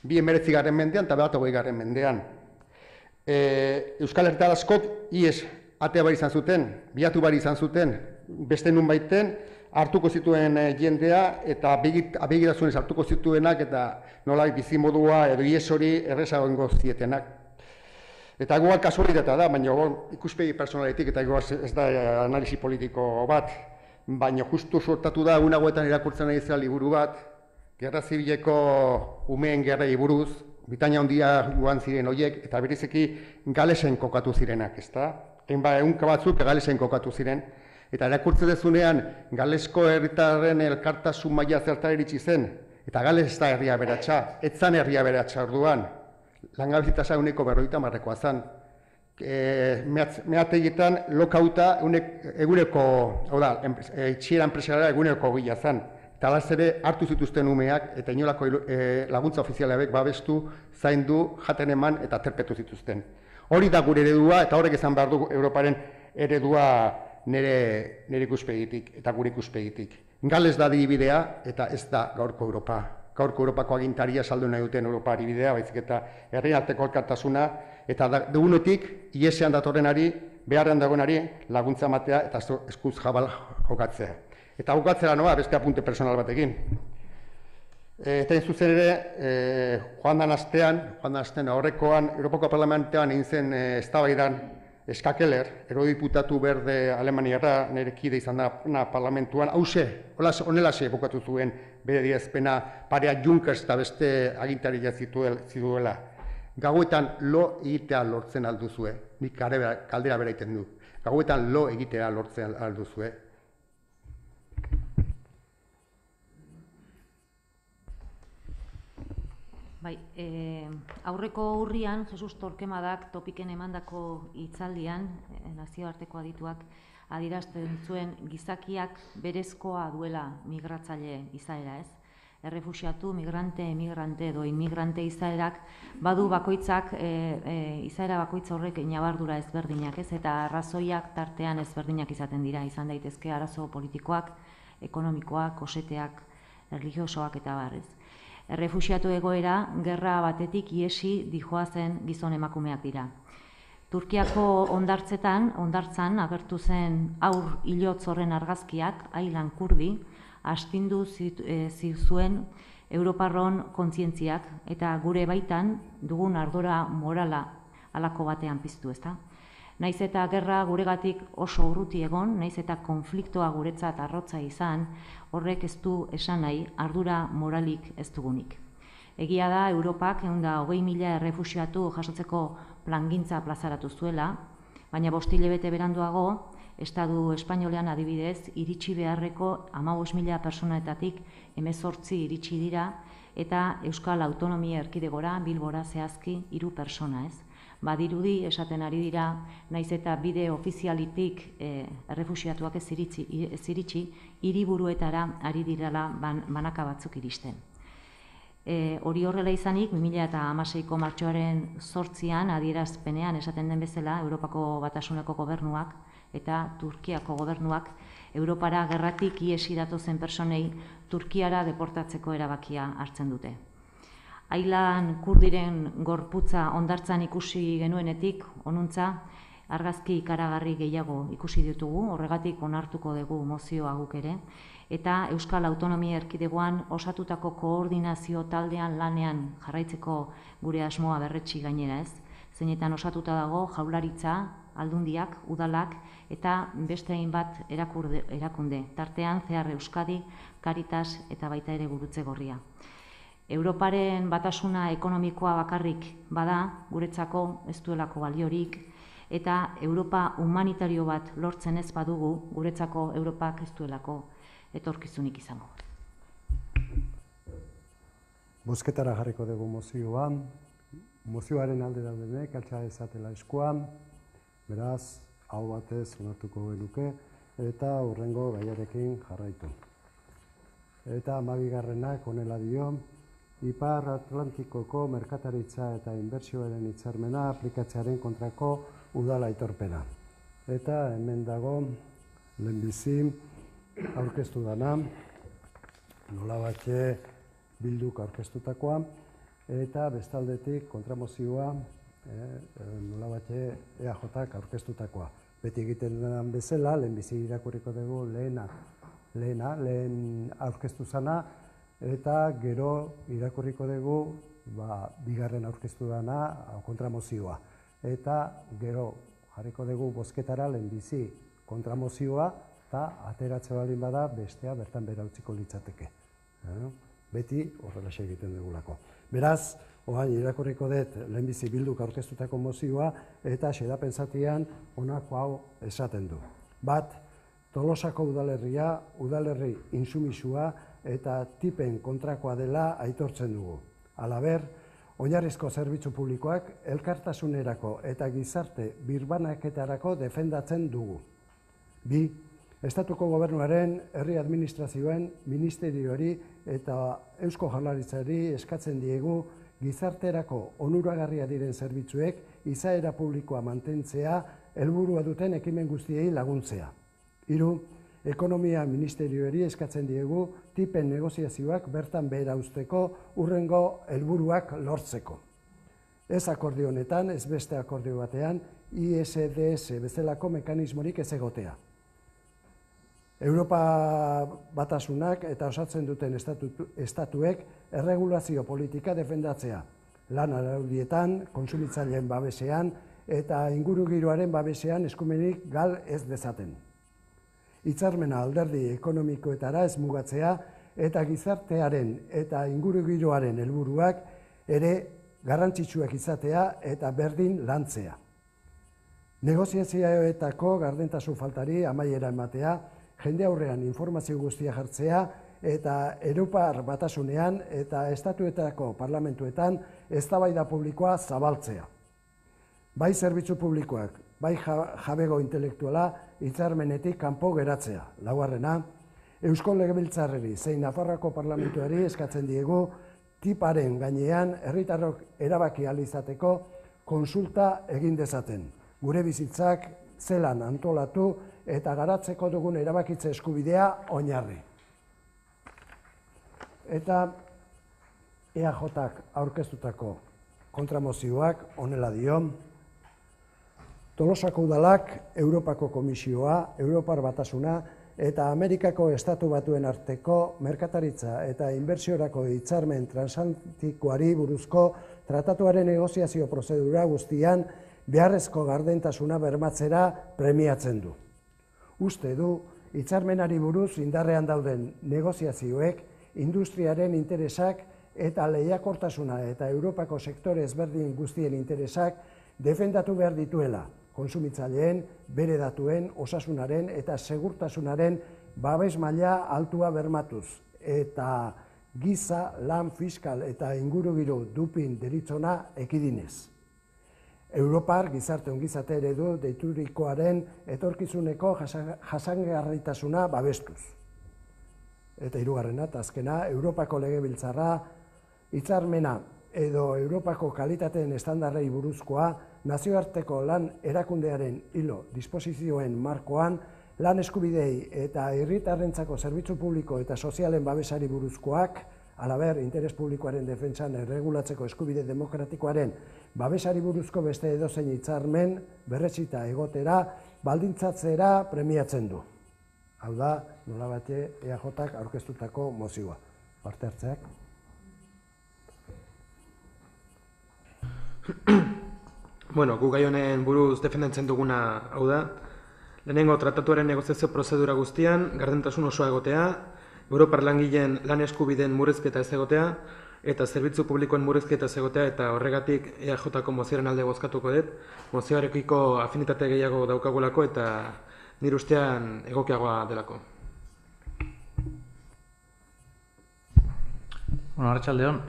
19. mendean eta 20. mendean. Euskal Herritar askok ies atea bari izan zuten, bilatu bari izan zuten, beste nun baiten, hartuko zituen jendea eta abegirazunez hartuko zituenak eta nola bizimodua edo ies hori errezagoengo zietenak. Eta goa kasualitatea da, baina ikuspegi personaletik eta ez da analisi politiko bat, baina justu sortatu da egunagoetan irakurtzen ari zela liburu bat, Gerra Zibileko umeen gerrei buruz, Britainia Handia joan ziren horiek, eta bereziki Galesen kokatu zirenak, ezta? Ehunka batzuk Galesen kokatu ziren, eta irakurtzen dezunean Galesko herritarren elkartasun maila zertara iritsi zen, eta Gales ez da herria beratsa, ez zan herria beratsa orduan, langabezi tasa 50%koa zen. Meategietan lokauta eguneko, hau da, itxiera enpresara eguneko 20 zen. Eta alaz ere hartu zituzten umeak eta inolako laguntza ofizialabek babestu, zaindu, jaten eman eta terpetu zituzten. Hori da gure eredua eta horrek esan behar du Europaren eredua nire ikuspegitik eta gure ikuspegitik. Gales da adibidea eta ez da gaurko Europa. Gaurko Europako agintaria saldu nahi duten Europa adibidea, baizik eta herriarteko elkartasuna eta dugunetik iesean datorrenari, beharrean dagoenari laguntza ematea eta eskuz jabal jokatzea. Eta bukatzera noa, beste apunte personal batekin. Eta zuzen ere, joan den astean aurrekoan, Europako Parlamentean egin zen eztabaidan Ska Keller, eurodiputatu berde Alemaniarra, nire kide izan da parlamentuan, honelaxe bukatu zuen bere adierazpena parea Junckers eta beste agintariak ziduela. Gauetan lo egitea lortzen alduzue, nik kaldera bera egiten du. Gauetan lo egitea lortzen alduzue. Bai, aurreko urrian, Jesus Torquemadak topiken emandako hitzaldian, nazioarteko adituak adierazten zuen gizakiak berezkoa duela migratzaile izaera, ez? Errefuxiatu, migrante, emigrante edo inmigrante izaerak badu bakoitzak, izaera bakoitza horrek ñabardura ezberdinak, ez? Eta arrazoiak tartean ezberdinak izaten dira, izan daitezke arazo politikoak, ekonomikoak, koseteak, religiosoak eta barrez. Errefuxiatu egoera, gerra batetik iesi dijoazen gizon emakumeak dira. Turkiako hondartzan agertu zen aur hilotz horren argazkiak, Aylan Kurdi, astindu zuen Europarron kontzientziak eta gure baitan dugun ardura morala halako batean piztu, ezta? Naiz eta gerra guregatik oso urruti egon, naiz eta konfliktoa guretzat arrotza izan, horrek ez du esan nahi ardura moralik ez dugunik. Egia da, Europak 120.000 errefuxiatu jasotzeko plangintza plazaratu zuela, baina 5 hilabete beranduago, Estatu Espainolean adibidez, iritsi beharreko 15.000 pertsonetatik 18 iritsi dira, eta Euskal Autonomia Erkidegora, Bilbora zehazki 3 pertsona, ez? Badirudi esaten ari dira, naiz eta bide ofizialitik errefuxiatuak ez iritsi, hiriburuetara ari direla banaka batzuk iristen. Hori horrela izanik, 2016ko martxoaren 8an adierazpenean esaten den bezala, Europako Batasuneko gobernuak eta Turkiako gobernuak Europara gerratik iesi datozen pertsonei Turkiara deportatzeko erabakia hartzen dute. Aylan Kurdiren gorputza hondartzan ikusi genuenetik, honuntza, argazki ikaragarri gehiago ikusi ditugu, horregatik onartuko dugu mozioa guk ere, eta Euskal Autonomia Erkidegoan osatutako koordinazio taldean lanean jarraitzeko gure asmoa berretsi gainera, ez? Zeinetan osatuta dago Jaurlaritza, Aldundiak, Udalak eta beste hainbat erakunde, tartean Zehar Euskadi, Caritas eta baita ere Gurutze Gorria. Europaren batasuna ekonomikoa bakarrik bada, guretzako ez duelako baliorik, eta Europa humanitario bat lortzen ez badugu, guretzako Europak ez duelako etorkizunik izango. Bozketara jarriko dugu mozioa. Mozioaren alde daudenek, altxa dezatela eskuan, beraz, hau batez onartuko genuke, eta hurrengo gaiarekin jarraitu. Eta 12. honela dio, Ipar Atlantikoko merkataritza eta inbertsioaren hitzarmena aplikatzearen kontrako udala aitorpena. Eta hemen dago, lehenbizi aurkeztu dana, nolabatxe Bilduk aurkeztutakoa, eta bestaldetik kontramozioa nolabatxe EAJak aurkeztutakoa. Beti egiten den bezala, lehenbizi irakurriko dugu lehen aurkeztu zana, eta gero irakurriko dugu bigarren aurkeztu dana kontramozioa. Eta gero jarriko dugu bozketara lehenbizi kontramozioa, eta ateratze baldin bada bestea bertan bera utziko litzateke. Beti horrelaxe egiten dugulako. Beraz, orain irakurriko dut lehenbizi Bilduk aurkeztutako mozioa, eta xedapen zatian honako hau esaten du. Bat, Tolosako udalerria, udalerri intsumisua eta tipen kontrakoa dela aitortzen dugu. Halaber, oinarrizko zerbitzu publikoak elkartasunerako eta gizarte birbanaketarako defendatzen dugu. Bi, Estatuko gobernuaren herri administrazioen ministerioari eta Eusko Jaurlaritzari eskatzen diegu gizarterako onuragarria diren zerbitzuek izaera publikoa mantentzea helburua duten ekimen guztiei laguntzea. Hiru, Ekonomia ministerioari eskatzen diegu tipen negoziazioak bertan behera uzteko hurrengo helburuak lortzeko. Ez akordio honetan, ez beste akordio batean, ISDS bezalako mekanismorik ez egotea. Europa batasunak eta osatzen duten estatuek erregulazio politika defendatzea, lan araudietan, kontsumitzaileen babesean eta ingurugiroaren babesean eskumenik gal ez dezaten. Hitzarmena alderdi ekonomikoetara ez mugatzea eta gizartearen eta ingurugiroaren helburuak ere garrantzitsuak izatea eta berdin lantzea. Negoziazioetako gardentasun faltari amaiera ematea, jende aurrean informazio guztia jartzea eta Europar batasunean eta estatuetako parlamentuetan eztabaida publikoa zabaltzea. Bai zerbitzu publikoak, bai jabego intelektuala hitzarmenetik kanpo geratzea. Laugarrena, Eusko Legebiltzarrari zein Nafarroako parlamentuari eskatzen diegu tiparen gainean herritarrok erabaki ahal izateko kontsulta egin dezaten. Gure bizitzak zelan antolatu eta garatzeko dugun erabakitze eskubidea oinarri. Eta EAJak aurkeztutako kontramozioak honela dio. Tolosako udalak, Europako Komisioa, Europar Batasuna eta Amerikako Estatu Batuen arteko merkataritza eta inbertsiorako hitzarmen transatlantikoari buruzko tratatuaren negoziazio prozedura guztian beharrezko gardentasuna bermatzera premiatzen du. Uste du, hitzarmenari buruz indarrean dauden negoziazioek industriaren interesak eta lehiakortasuna eta Europako sektore ezberdin guztien interesak defendatu behar dituela, kontsumitzaileen, bere datuen, osasunaren eta segurtasunaren babes maila altua bermatuz, eta giza, lan, fiskal eta ingurugiro dupin deritzona ekidinez. Europar gizarte ongizate eredu deiturikoaren etorkizuneko jasangarritasuna babestuz. Eta hirugarrena, eta azkena, Europako Legebiltzarra hitzarmena edo Europako kalitateen estandarrei buruzkoa nazioarteko lan erakundearen hilo disposizioen markoan lan eskubidei eta herritarrentzako zerbitzu publiko eta sozialen babesari buruzkoak, halaber, interes publikoaren defentsan erregulatzeko eskubide demokratikoaren babesari buruzko beste edozein hitzarmen berretsita egotera baldintzatzera premiatzen du. Hau da, nolabait EAJak aurkeztutako mozioa. Parte hartzeak. Bueno, gu gai honen buruz defendatzen duguna hau da. Lehenengo tratatuaren negoziazio prozedura guztian, gardentasun osoa egotea, Europar langileen lan eskubideen murrizketa ez egotea, eta zerbitzu publikoen murrizketa ez egotea, eta horregatik EAJko mozioaren alde bozkatuko dut, mozioarekiko afinitate gehiago daukagulako eta nire ustean egokiagoa delako. Bueno, arratsaldeon.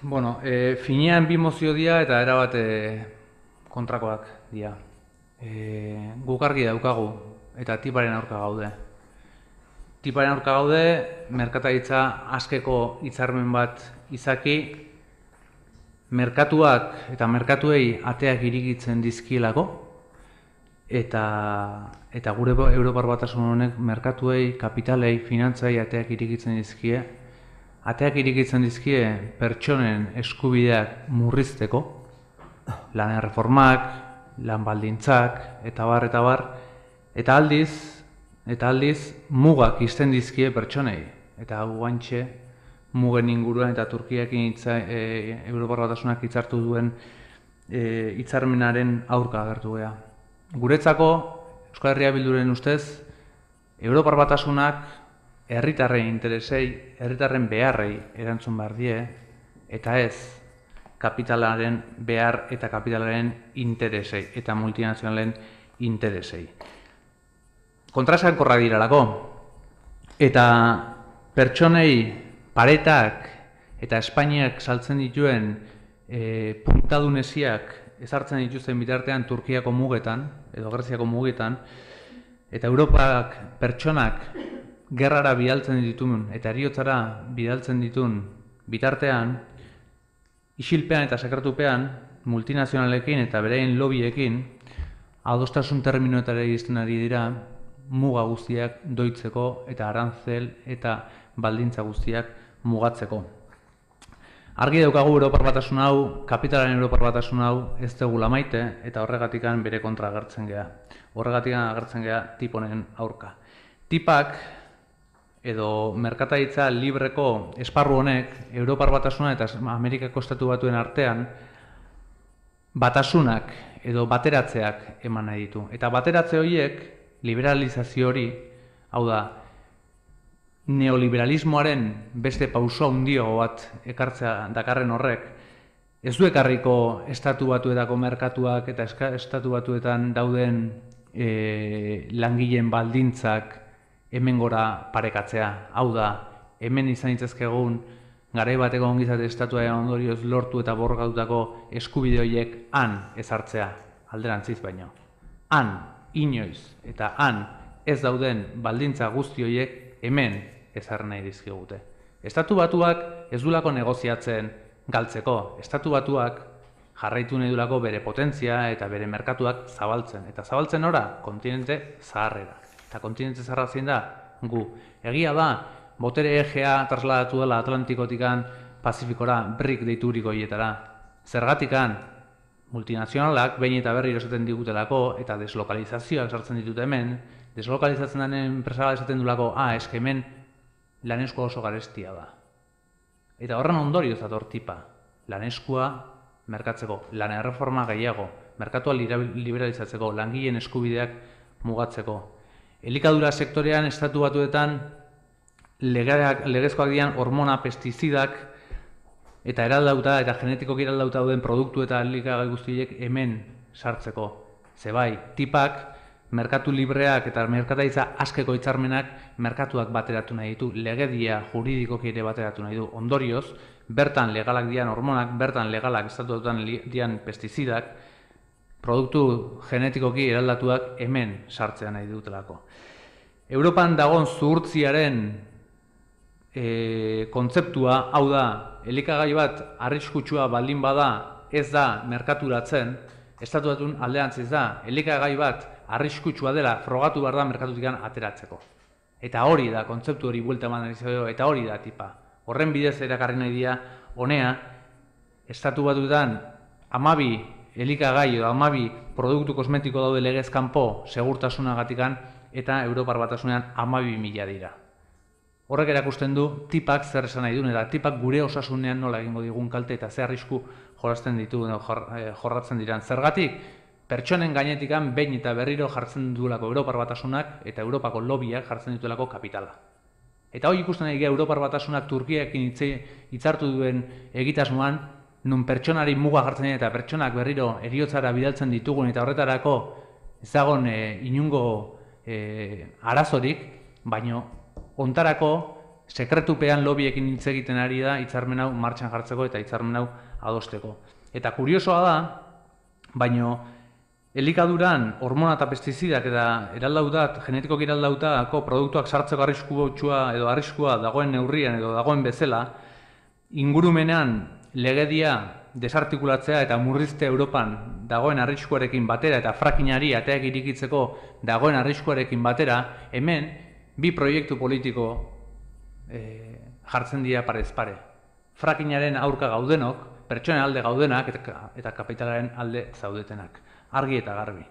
Bueno, finean bi mozio dira eta erabat kontrakoak dira. Guk argi daukagu eta tiparen aurka gaude. Tiparen aurka gaude, merkataritza askeko hitzarmen bat izaki, merkatuak eta merkatuei ateak irigitzen dizkielako, eta gure Europar Batasun honek merkatuei, kapitalei, finantzai ateak irigitzen dizkie, ateak irigitzen dizkie pertsonen eskubideak murrizteko, lan erreformak, lan baldintzak, eta bar, eta aldiz mugak izten dizkie pertsonei. Eta hau guantxe mugen inguruan eta Turkiakin Europar Batasunak hitzartu duen hitzarmenaren aurka agertu gea. Guretzako, Euskal Herria Bilduren ustez, Europar Batasunak herritarren interesei, herritarren beharrei erantzun behar die, eta ez kapitalaren behar eta kapitalaren interesei, eta multinazionalen interesei. Kontraesankorrak direlako, eta pertsonei paretak eta Espainiak saltzen dituen puntadunesiak ezartzen dituzten bitartean Turkiako mugetan, edo Greziako mugetan, eta Europak pertsonak gerrara bidaltzen dituen eta heriotzara bidaltzen dituen bitartean, isilpean eta sekretupean, multinazionalekin eta bereien lobiekin, adostasun terminoetara iristen ari dira, muga guztiak doitzeko eta arantzel eta baldintza guztiak mugatzeko. Argi daukagu Europar Batasun hau, kapitalaren Europar Batasun hau ez dugula maite eta horregatikan bere kontra agertzen gea. Horregatikan agertzen gea tiponen aurka. Tipak edo merkataritza libreko esparru honek Europar Batasuna eta Amerikako Estatu Batuen artean batasunak edo bateratzeak eman nahi ditu. Eta bateratze horiek, liberalizazio hori, hau da, neoliberalismoaren beste pauso handiago bat ekartzea dakarren horrek, ez du ekarriko Estatu Batuetako merkatuak eta Estatu Batuetan dauden langileen baldintzak hemen gora parekatzea. Hau da, hemen izan ditzazkegun garai bateko ongizate estatuaren ondorioz lortu eta borrokatutako eskubide horiek han ezartzea, alderantziz baino. Han, inoiz, eta han ez dauden baldintza guzti horiek hemen ezar nahi dizkigute. Estatu Batuak ez dulako negoziatzen galtzeko. Estatu Batuak jarraitu nahi dulako bere potentzia eta bere merkatuak zabaltzen. Eta zabaltzen ora, kontinente zaharrera. Eta kontinente zaharra zein da, gu. Egia da, botere egea trasladatu dela Atlantikotikan Pazifikora, BRIC deituriko hietara. Zergatikan, multinazionalak behin eta berriro esaten digutelako eta deslokalizazioak sartzen ditut hemen, deslokalizatzen den enpresa esaten dulako, eske hemen laneskua oso garestia da. Eta horren ondorioz dator tipa, laneskua merkatzeko, lan erreforma gehiago, merkatua liberalizatzeko, langileen eskubideak mugatzeko. Elikadura sektorean estatu batuetan legezkoak dian hormona, pestizidak, eta eraldauta eta genetikoki eraldauta dauden produktu eta elikagai guztiek hemen sartzeko. Zebai, tipak, merkatu libreak eta merkataritza askeko hitzarmenak merkatuak bateratu nahi ditu, legedia juridikoki ere bateratu nahi du. Ondorioz, bertan legalak dian hormonak, bertan legalak estatuetan dian pestizidak, produktu genetikoki eraldatuak hemen sartzea nahi dutelako. Europan dagoen zuhurtziaren kontzeptua, hau da, elikagai bat arriskutsua baldin bada ez da merkaturatzen, estatuatun alderantziz da, elikagai bat arriskutsua dela frogatu behar da merkatutik ateratzeko. Eta hori da, kontzeptu hori buelta eman nahi eta hori da tipa. Horren bidez erakarri nahi dira, honea, estatu batuetan 12 elikagai edo 12 produktu kosmetiko daude legez kanpo segurtasunagatikan eta Europar Batasunean 12.000 dira. Horrek erakusten du tipak zer esan nahi duen, eta tipak gure osasunean nola egingo digun kalte eta ze arrisku jolasten ditu, jorratzen diran. Zergatik, pertsonen gainetikan behin eta berriro jartzen duelako Europar Batasunak eta Europako lobiak jartzen dituelako kapitala. Eta hori ikusten nahi Europar Batasunak Turkiarekin hitzartu duen egitasmoan, nun pertsonari muga jartzen dira eta pertsonak berriro heriotzara bidaltzen ditugun eta horretarako ez dagoen inungo arazorik, baino ontarako sekretupean lobiekin hitz egiten ari da hitzarmen hau martxan jartzeko eta hitzarmen hau adosteko. Eta kuriosoa da, baino elikaduran hormona eta pestizidak eta eraldautat, genetikoki eraldautako produktuak sartzeko arriskua dagoen neurrian edo dagoen bezala, ingurumenean legedia desartikulatzea eta murrizte Europan dagoen arriskuarekin batera eta frakinari ateak irikitzeko dagoen arriskuarekin batera, hemen bi proiektu politiko jartzen dira parez pare. Frakinaren aurka gaudenok, pertsonen alde gaudenak eta kapitalaren alde zaudetenak. Argi eta garbi.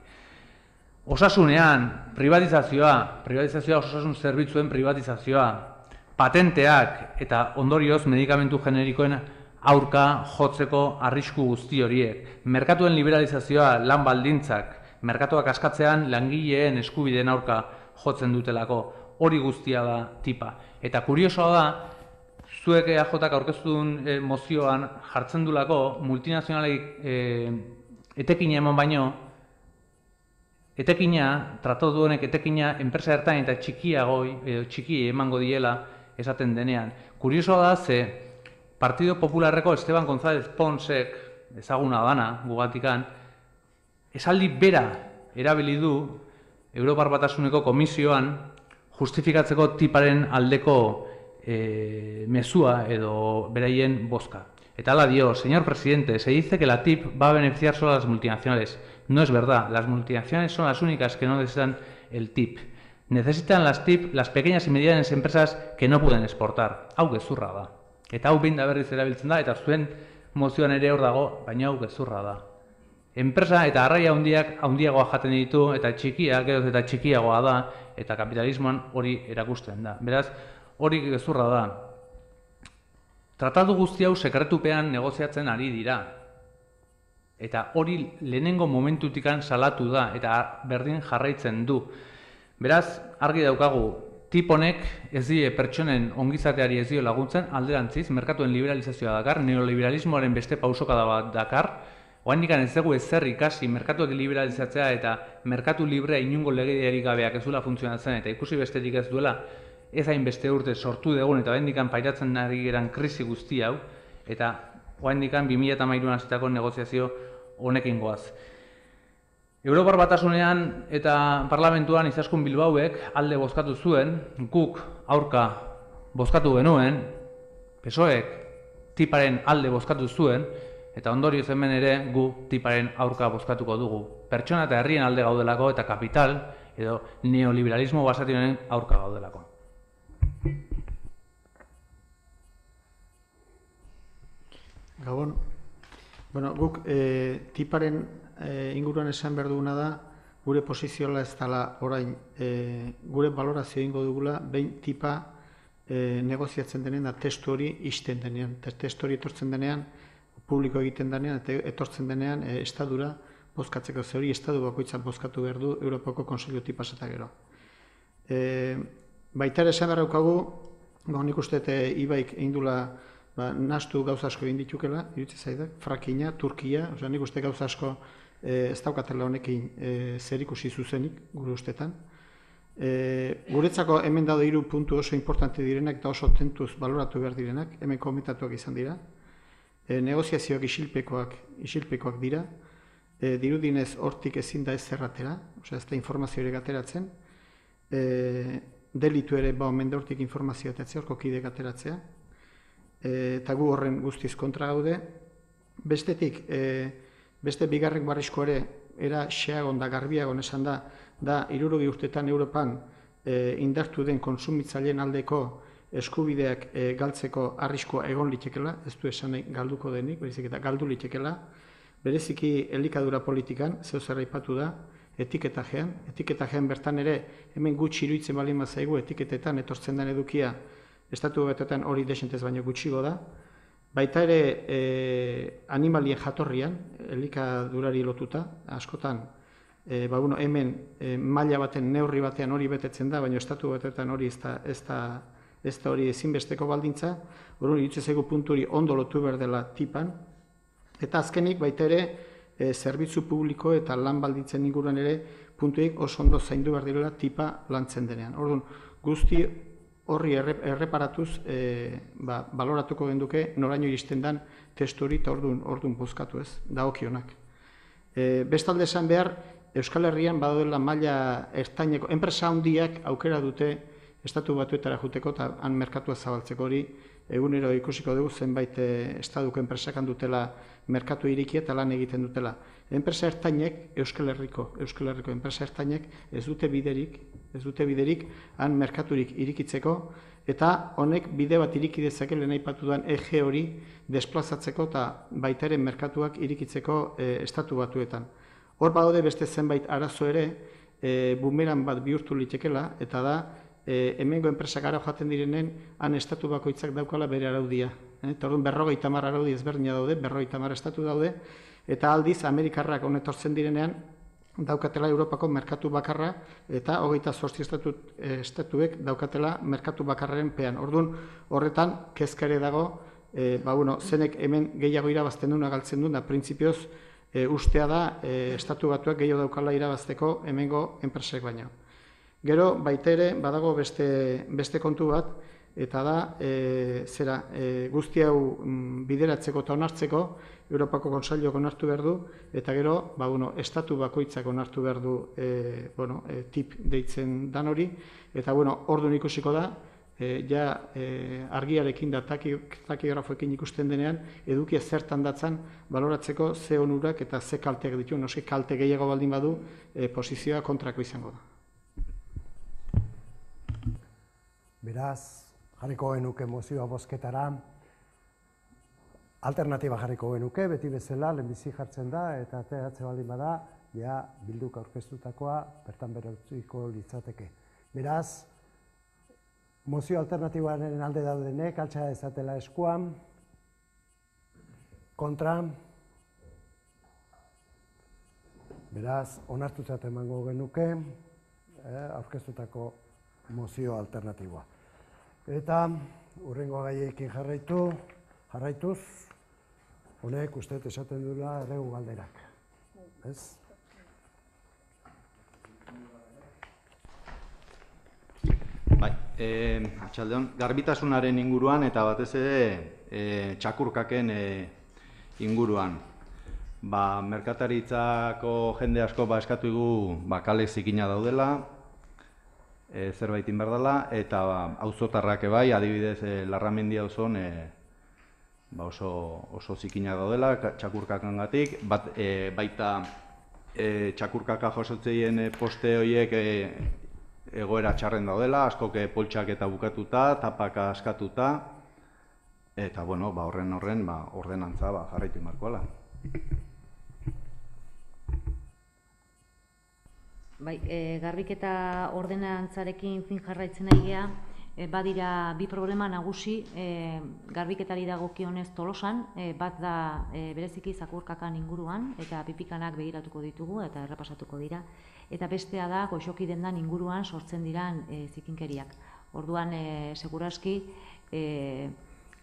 Osasunean, privatizazioa, osasun zerbitzuen privatizazioa, patenteak eta ondorioz medikamentu generikoen aurka jotzeko arrisku guzti horiek. Merkatuen liberalizazioa, lan baldintzak, merkatuak askatzean langileen eskubideen aurka jotzen dutelako. Hori guztia da tipa. Eta kuriosoa da, zuek EAJak aurkeztu duen mozioan jartzen dulako multinazionalek etekina eman baino, etekina, tratatu honek etekina enpresa ertain eta txiki emango diela esaten denean. Kuriosoa da, ze Partido Popularreko Esteban González Ponsek, ezaguna dana, gugatikan, esaldi bera erabili du Europar Batasuneko komisioan justifikatzeko tiparen aldeko mezua edo beraien bozka. Eta hala dio, señor presidente, se dice que la TIP va a beneficiar solo a las multinacionales. No es verdad, las multinacionales son las únicas que no necesitan el TIP. Necesitan las TIP las pequeñas y medianas empresas que no pueden exportar. Hau gezurra da. Eta hau behin da berriz erabiltzen da, eta zuen mozioan ere hor dago, baina hau gezurra da. Enpresa eta arraia handiagoa jaten ditu, eta txikiak, geroz eta txikiagoa da, eta kapitalismoan hori erakusten da. Beraz, hori gezurra da. Tratatu guzti hau sekretupean negoziatzen ari dira. Eta hori lehenengo momentutikan salatu da, eta berdin jarraitzen du. Beraz, argi daukagu, tip honek ez die pertsonen ongizateari ez dio laguntzen, alderantziz, merkatuen liberalizazioa dakar, neoliberalismoaren beste pausokada bat dakar, oraindikan ez dugu ezer ikasi merkatuak liberalizatzea eta merkatu librea inungo legediarik gabeak ez duela funtzionatzen eta ikusi besterik ez duela ez hainbeste urte sortu dugun eta oraindikan pairatzen ari geran krisi guzti hau eta oraindikan 2013an hasitako negoziazio honekin goaz. Europar Batasunean eta parlamentuan Izaskun Bilbaoek alde bozkatu zuen, guk aurka bozkatu genuen, PSOEk tiparen alde bozkatu zuen, eta ondorioz hemen ere gu tiparen aurka bozkatuko dugu. Pertsona eta herrien alde gaudelako eta kapital edo neoliberalismo basatioaren aurka gaudelako. Gabon. Bueno, guk tiparen inguruan esan behar duguna da, gure posizioa ez dela orain gure valorazio ingo dugula, behin tipa negoziatzen denean, da testu hori isten denean. Testu hori etortzen denean, publiko egiten denean, eta etortzen denean estadura bozkatzeko. Ze hori estadu bakoitzak bozkatu behar du Europako Konseilio tipaz eta gero. Baita ere esan behar daukagu, nik uste Ibaik egin dula nahastu gauza asko egin ditukela, iruditzen zaidak, Frakina, Turkia, nik uste gauza asko ez daukatela honekin zerikusi zuzenik, gure ustetan. Guretzako hemen daude 3 puntu oso importante direnak eta oso tentuz baloratu behar direnak, hemen komentatuak izan dira. Negoziazioak isilpekoak dira, dirudinez hortik ezin da ez zerratera, ez da informazio ere ateratzen, delitu ere omen da hortik informazioa atatzea, horko kideek ateratzea, eta gu horren guztiz kontra gaude. Bestetik, beste bigarren barrizko ere, era xeagon da, garbiagon esan da 60 urtetan Europan indartu den kontsumitzaileen aldeko eskubideak galtzeko arriskua egon litekela, ez du esan nahi galduko denik, berezik eta galdu litekela, bereziki elikadura politikan, zeu zer aipatu da, etiketajean bertan ere, hemen gutxi iruditzen balin bazaigu etiketetan etortzen den edukia, Estatu Batuetan hori desentez baino gutxigo da, baita ere animalien jatorrian, elikadurari lotuta, askotan, hemen maila baten, neurri batean hori betetzen da, baina Estatu Batuetan hori ez da hori ezinbesteko baldintza, hori iruditzen zaigu puntu hori ondo lotu behar dela tipan, eta azkenik baita ere zerbitzu publiko eta lan baldintzen inguruan ere puntuik oso ondo zaindu behar direla tipa lantzen denean. Orduan, guzti horri erreparatuz baloratuko genduke noraino iristen den testu hori eta orduan bozkatu ez, dagokionak. Bestalde esan behar, Euskal Herrian badaudela maila ertaineko, enpresa handiak aukera dute Estatu Batuetara juteko eta han merkatua zabaltzeko hori, egunero ikusiko dugu zenbait estaduko enpresak dutela merkatu iriki eta lan egiten dutela. Enpresa ertainek, Euskal Herriko enpresa ertainek ez dute biderik han merkaturik irikitzeko eta honek bide bat iriki dezake lehen aipatu duan EG hori desplazatzeko eta baita ere merkatuak irikitzeko Estatu Batuetan. Hor badaude beste zenbait arazo ere, bumeran bat bihurtu litekela eta da hemengo enpresak ara joaten direnen, han estatu bakoitzak daukala bere araudia. Eta orduan 50 araudi ezberdina daude, 50 estatu daude, eta aldiz Amerikarrak honetortzen direnean, daukatela Europako merkatu bakarra, eta 28 estatuek daukatela merkatu bakarraren pean. Orduan horretan, kezka ere dago, zenek hemen gehiago irabazten duna galtzen duen, da printzipioz ustea da, estatu batuak gehiago daukala irabazteko hemengo enpresek baino. Gero, baita ere, badago beste kontu bat, eta da, guzti hau bideratzeko eta onartzeko, Europako Konseilioak onartu behar du, eta gero, estatu bakoitzak onartu behar du tip deitzen dan hori, eta orduan ikusiko da, argiarekin da takigrafoekin ikusten denean, edukia zertan datzan baloratzeko ze onurak eta ze kalteak ditu, noski kalte gehiago baldin badu, posizioa kontrako izango da. Beraz, jarriko genuke mozioa bozketara, alternatiba jarriko genuke, beti bezala, lehenbizi jartzen da, eta ateratzen baldin bada, bilduk aurkeztutakoa, bertan berotziko litzateke. Beraz, mozio alternatibaren alde daudenek, altxa ezatela eskuan, kontra, beraz, onartutzat emango genuke, aurkeztutako mozio alternatiboa. Eta, hurrengo gaiekin jarraituz, honek uste esaten duela erregu galderak. Ez? Bai, atxaldeon, garbitasunaren inguruan eta batez ere txakurkaken inguruan. Merkataritzako jende asko eskatu dugu kale zikina daudela, zerbait inberdala, eta auzotarrak bai, adibidez Larramendia auzoan oso zikina daudela, txakurkakangatik, baita txakurkaka josotzeien poste horiek egoera txarren daudela, askok poltsak eta bukatuta, tapaka askatuta, eta horren ordenantza jarraitu markoala. Bai, garbiketa ordenantzarekin fin jarraitzen ari gea, badira bi problema nagusi garbiketari dagokionez Tolosan, bat da bereziki Zakurkakan inguruan eta pipikanak begiratuko ditugu eta errepasatuko dira, eta bestea da Goxoki dendan inguruan sortzen diran zikinkeriak. Orduan, seguraski,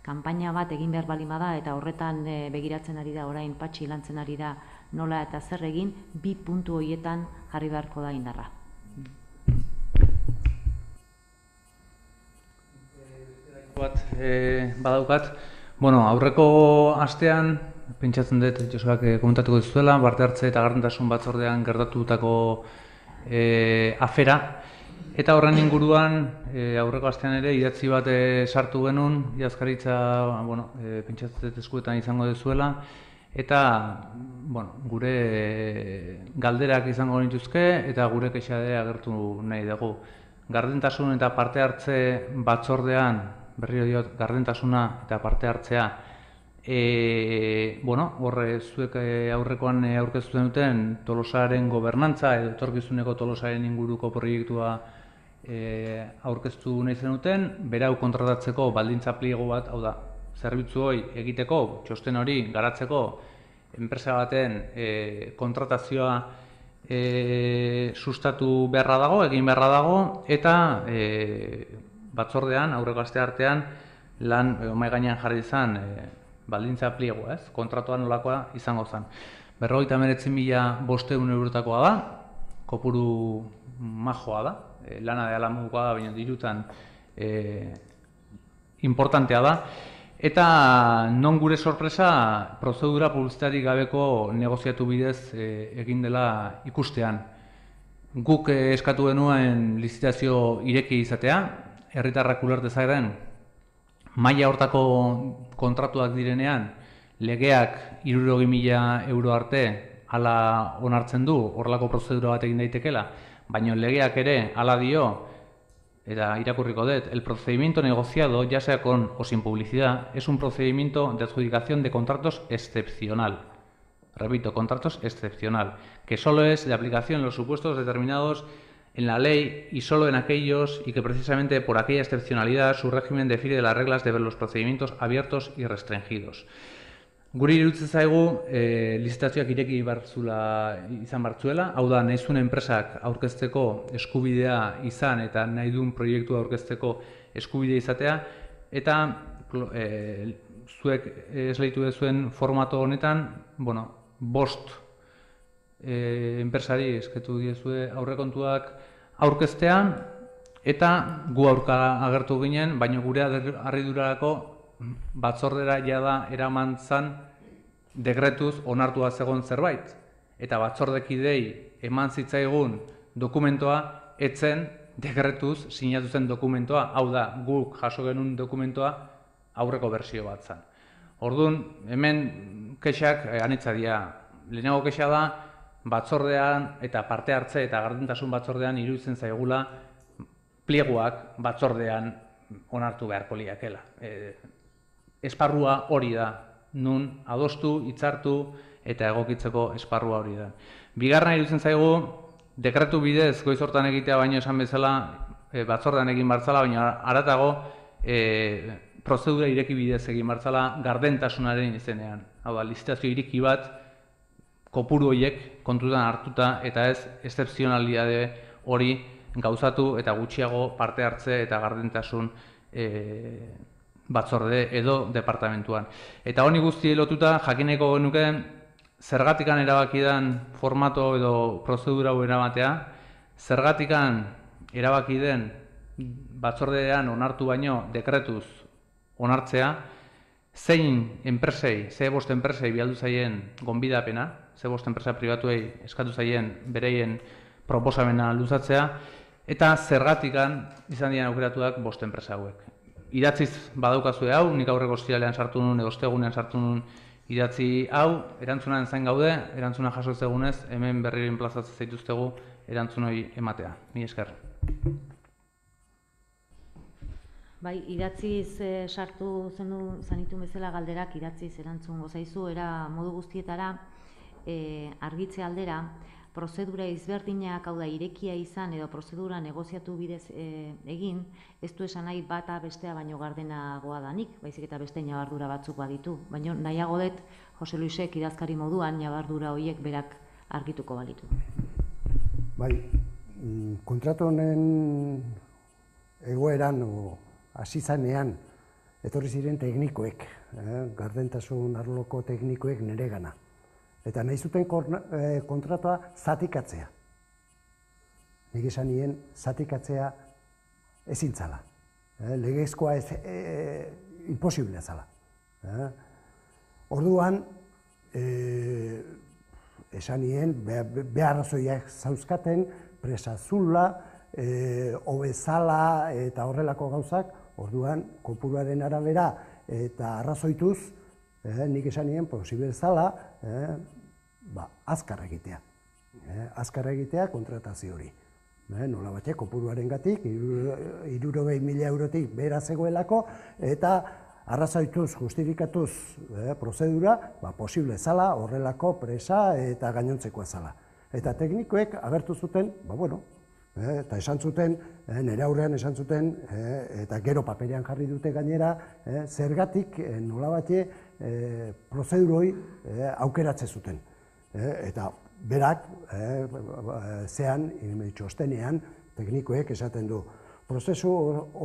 kanpaina bat egin behar bali bada eta horretan begiratzen ari da, orain Patxi lantzen ari da nola eta zer egin, bi puntu horietan jarri beharko da indarra. Badaukat, aurreko astean, pentsatzen dut, Josuak komentatuko dizuela, parte hartze eta gardentasun batzordean gertatutako afera, eta horren inguruan, aurreko astean ere, idatzi bat sartu genuen, idazkaritza, pentsatzen dut eskuetan izango dizuela, eta gure galderak izango nituzke, eta gure kexadea agertu nahi dugu. Gardentasun eta parte hartze batzordean, berriro diot, gardentasuna eta parte hartzea, horre zuek aurrekoan aurkeztu duten Tolosaren gobernantza edo etorkizuneko Tolosaren inguruko proiektua aurkeztu nahi zenuten, berau kontratatzeko baldintza pliego bat, hau da, zerbitzu hori egiteko, txosten hori garatzeko, enpresa baten kontratazioa sustatu beharra dago, egin beharra dago, eta batzordean, aurreko aste artean, lan mahai gainean jarri izan baldintza pliegoa, kontratuan nolakoa izango zen. 59.500 eurotakoa da, kopuru majoa da, lana de alamukoa da, baina dirutan importantea da, eta non gure sorpresa prozedura publizitarik gabeko negoziatu bidez egin dela ikustean. Guk eskatu genuen lizitazio ireki izatea, herritarrak uler dezaten, maila hortako kontratuak direnean, legeak 60.000 euro arte hala onartzen du, horrelako prozedura bat egin daitekela, baina legeak ere hala dio, eta irakurriko dut, el procedimiento negociado, ya sea con o sin publicidad, es un procedimiento de adjudicación de contratos excepcional. Repito, contratos excepcional, que solo es de aplicación en los supuestos determinados en la ley y solo en aquellos y que precisamente por aquella excepcionalidad su régimen difiere de las reglas de los procedimientos abiertos y restringidos. Guri iruditzen zaigu lizitazioak ireki izan bartzuela, hau da, nahi zuen enpresak aurkezteko eskubidea izan eta nahi duen proiektua aurkezteko eskubidea izatea, eta zuek esleitu duzuen formato honetan, 5 enpresari eskatu diezue aurrekontuak aurkeztean, eta gu aurka agertu ginen, baina gure harridurarako batzordera jada eraman zan dekretuz onartua zegoen zerbait. Eta batzordekidei eman zitzaigun dokumentoa etzen dekretuz sinatu zen dokumentoa, hau da, guk jaso genuen dokumentoa aurreko bersio bat zan. Orduan, hemen kexak anitza dira. Lehenago kexa da, batzordean eta parte hartze eta gardentasun batzordean iruditzen zaigula pliegoak batzordean onartu beharko liakela. Esparrua hori da, nun adostu, hitzartu eta egokitzeko esparrua hori da. Bigarren iruditzen zaigu, dekretu bidez goiz hortan egitea baino esan bezala batzordean egin bartzala, baina haratago prozedura ireki bidez egin bartzala gardentasunaren izenean. Hau da, lizitazio ireki bat kopuru horiek kontutan hartuta eta ez excepzionalitate hori gauzatu eta gutxiago parte hartze eta gardentasun batzorde edo departamentuan. Eta honi guzti lotuta jakineko genuke zergatikan erabakidan formato edo prozedura hau eramatea, zergatikan erabaki den batzordean onartu baino dekretuz onartzea, zein enpresei, ze 5 enpresei bialdu zaien gonbidapena, ze 5 enpresa pribatuei eskatu zaien bereien proposamena luzatzea, eta zergatikan izan diren aukeratuak 5 enpresa hauek. Idatziz badaukazue hau, nik aurreko ostiralean sartu nuen, edo ostegunean sartu nuen idatzi hau, erantzunaren zain gaude, erantzuna jaso ezegunez, hemen berriren plazatzen zaituztegu erantzun hori ematea. Mila esker. Bai, idatziz sartu zanitu bezala galderak idatziz erantzun gozaizu, era modu guztietara argitze aldera, prozedura izberdinak, hau da, irekia izan edo prozedura negoziatu bidez egin, ez du esan nahi bata bestea baino gardenagoa danik, baizik eta beste ñabardura batzuk baditu. Baina nahiago dut, Jose Luisek idazkari moduan ñabardura horiek berak argituko balitu. Bai, kontratu honen egoeran hasi zanean etorri ziren teknikoek, gardentasun arloko teknikoek niregana. Eta nahi zuten kontratua zatikatzea. Nik esan nien zatikatzea ezin zala. Legezkoa imposiblea zala. Orduan, esan nien, beharrazoiak zauzkaten, presazula, obezala eta horrelako gauzak, orduan, kopuruaren arabera eta arrazoituz, nik esan nien, posible zala, azkar egitea. Azkar egitea kontratazio hori. Nola batek, kopuruaren gatik, 60.000 eurotik behera zegoelako, eta arrazoituz, justifikatuz prozedura, posible zala, horrelako presa eta gainontzekoa zala. Eta teknikoek agertu zuten, eta esan zuten, nire aurrean esan zuten, eta gero paperean jarri dute gainera, zergatik nolabate prozeduroi aukeratze zuten. Eta berak, zean, txostenean, teknikoek esaten du, prozesu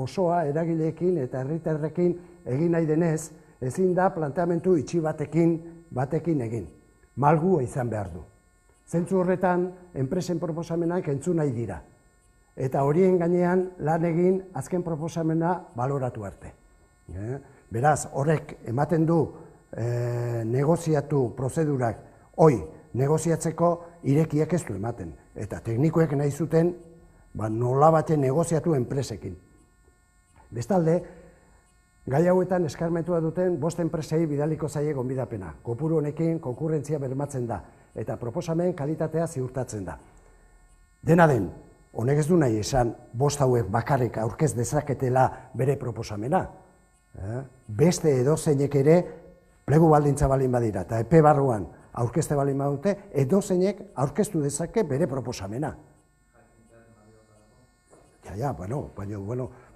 osoa eragileekin eta herritarrekin egin nahi denez, ezin da planteamendu itxi batekin egin. Malgua izan behar du. Zentzu horretan, enpresen proposamenak entzun nahi dira. Eta horien gainean lan egin azken proposamena baloratu arte. Beraz, horrek ematen du negoziatu prozedurak negoziatzeko irekiak ez du ematen. Eta teknikoek nahi zuten nola bate negoziatu enpresekin. Bestalde, gai hauetan eskarmentua duten 5 enpresei bidaliko zaie gonbidapena. Kopuru honekin konkurrentzia bermatzen da eta proposamen kalitatea ziurtatzen da. Dena den, honek ez du nahi esan 5 hauek bakarrik aurkez dezaketela bere proposamena. Beste edozeinek ere plegu baldintza balin badira eta epe barruan aurkezte balin badute, edozeinek aurkeztu dezake bere proposamena.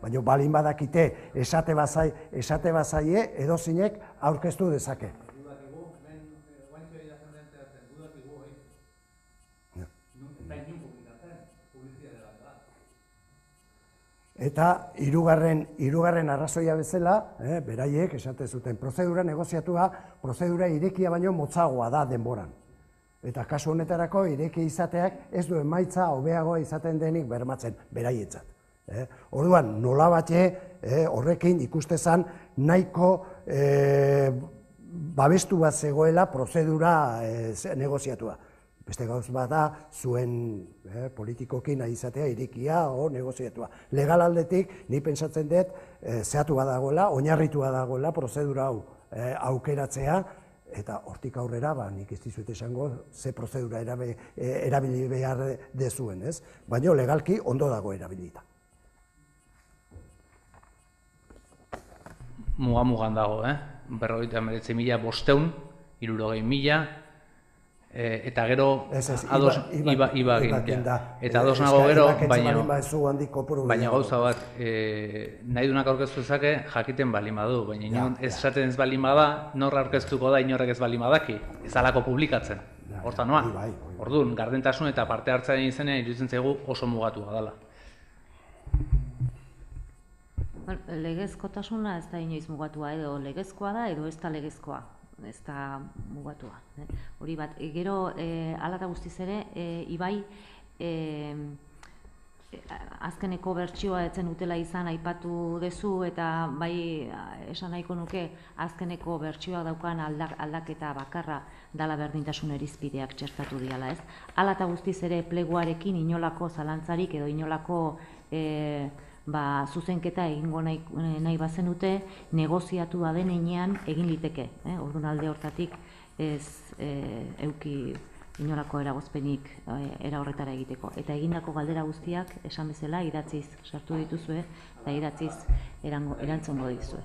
Baina balin badakite esate bazaie edozeinek aurkeztu dezake. Eta hirugarren arrazoia bezala, beraiek esate zuten, prozedura negoziatua, prozedura irekia baino motzagoa da denboran. Eta kasu honetarako irekia izateak ez du emaitza hobeagoa izaten denik bermatzen, beraietzat. Orduan, nola bate horrekin ikustezan nahiko babestu bat zegoela prozedura negoziatua. Beste gauz bat da, zuen politikokin nahi izatea irekia o negoziatua. Legal aldetik, ni pentsatzen dut, zehatu badagoela, oinarritu badagoela prozedura hau aukeratzea, eta hortik aurrera, nik ez dizuet esango, ze prozedura erabili behar dezuen, ez? Baina legalki ondo dago erabilita. Mugan dago, 59.500, 60.000, eta gero iba egin. Eta ados nago gero, baina gauza bat, nahi dunak aurkeztu ezake jakiten balin badu, baina ez esaten ez balin bada, norra aurkeztuko da inorrek ez balin badaki, ez alako publikatzen. Horta noa, orduan, gardentasun eta parte hartzaren izenean iruditzen zaigu oso mugatua dela. Legezkotasuna ez da inoiz mugatua, edo legezkoa da, edo ez da legezkoa. Ez da mugatua. Hori bat, gero hala eta guztiz ere, Ibai, azkeneko bertsioa etzen utela izan aipatu dezu, eta bai esan nahiko nuke azkeneko bertsioa daukan aldaketa bakarra dala berdintasun irizpideak txertatu diala, ez? Hala eta guztiz ere pleguarekin inolako zalantzarik edo inolako zuzenketa egingo nahi bazenute, negoziatu da denean egin liteke. Orduan alde hortatik ez euki inolako eragozpenik era horretara egiteko. Eta egindako galdera guztiak esan bezala idatziz sartu dituzue eta idatziz erantzungo dizue.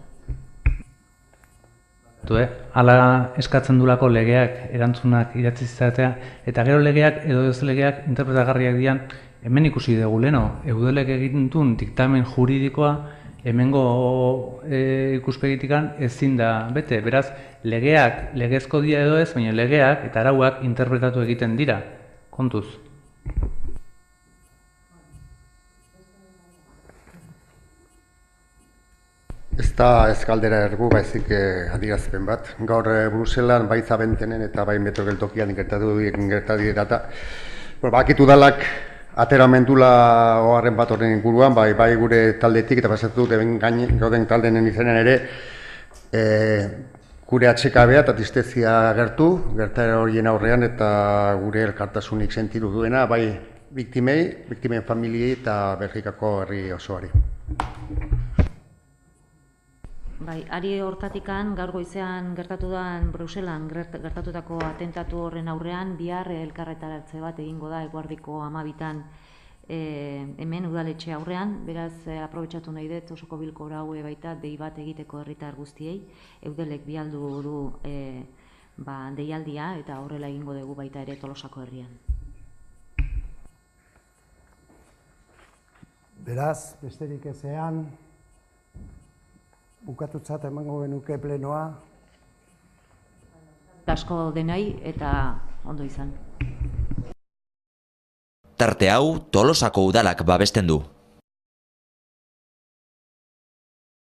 Hala eskatzen dulako legeak erantzunak idatziz izatea, eta gero legeak edo ez legeak interpretagarriak dian, hemen ikusi dugu leno, eudelek egin duen diktamen juridikoa hemengo ikuspegitikan ezin da bete. Beraz, legeak legezko dira edo ez, baina legeak eta arauak interpretatu egiten dira. Kontuz. Ez da ez galdera ergu, baizik adierazpen bat. Gaur Bruselan, bai Zabentenen eta bai metro geltokian gertatu dira eta bakitu dalak ateramendula oharren bat horren inguruan, bai gure taldetik eta pasatu dut gauden taldenen izenean ere gure atxekabea eta tristezia gertaera horien aurrean eta gure elkartasunik sentitu duena, bai biktimen familiei eta Belgikako herri osoari. Bai, ari hortatikan, gaur goizean gertatudan Bruselan gertatutako atentatu horren aurrean, bihar elkarretaratze bat egingo da eguerdiko 12an hemen udaletxe aurrean, beraz aprobetxatu nahi dut osoko bilkura haue baita dei bat egiteko herritar guztiei, eudelek bialdu du deialdia eta horrela egingo dugu baita ere Tolosako herrian. Beraz, besterik ezean, bukatutzat emango genuke plenoa. Asko denai eta ondo izan. Tarte hau Tolosako udalak babesten du.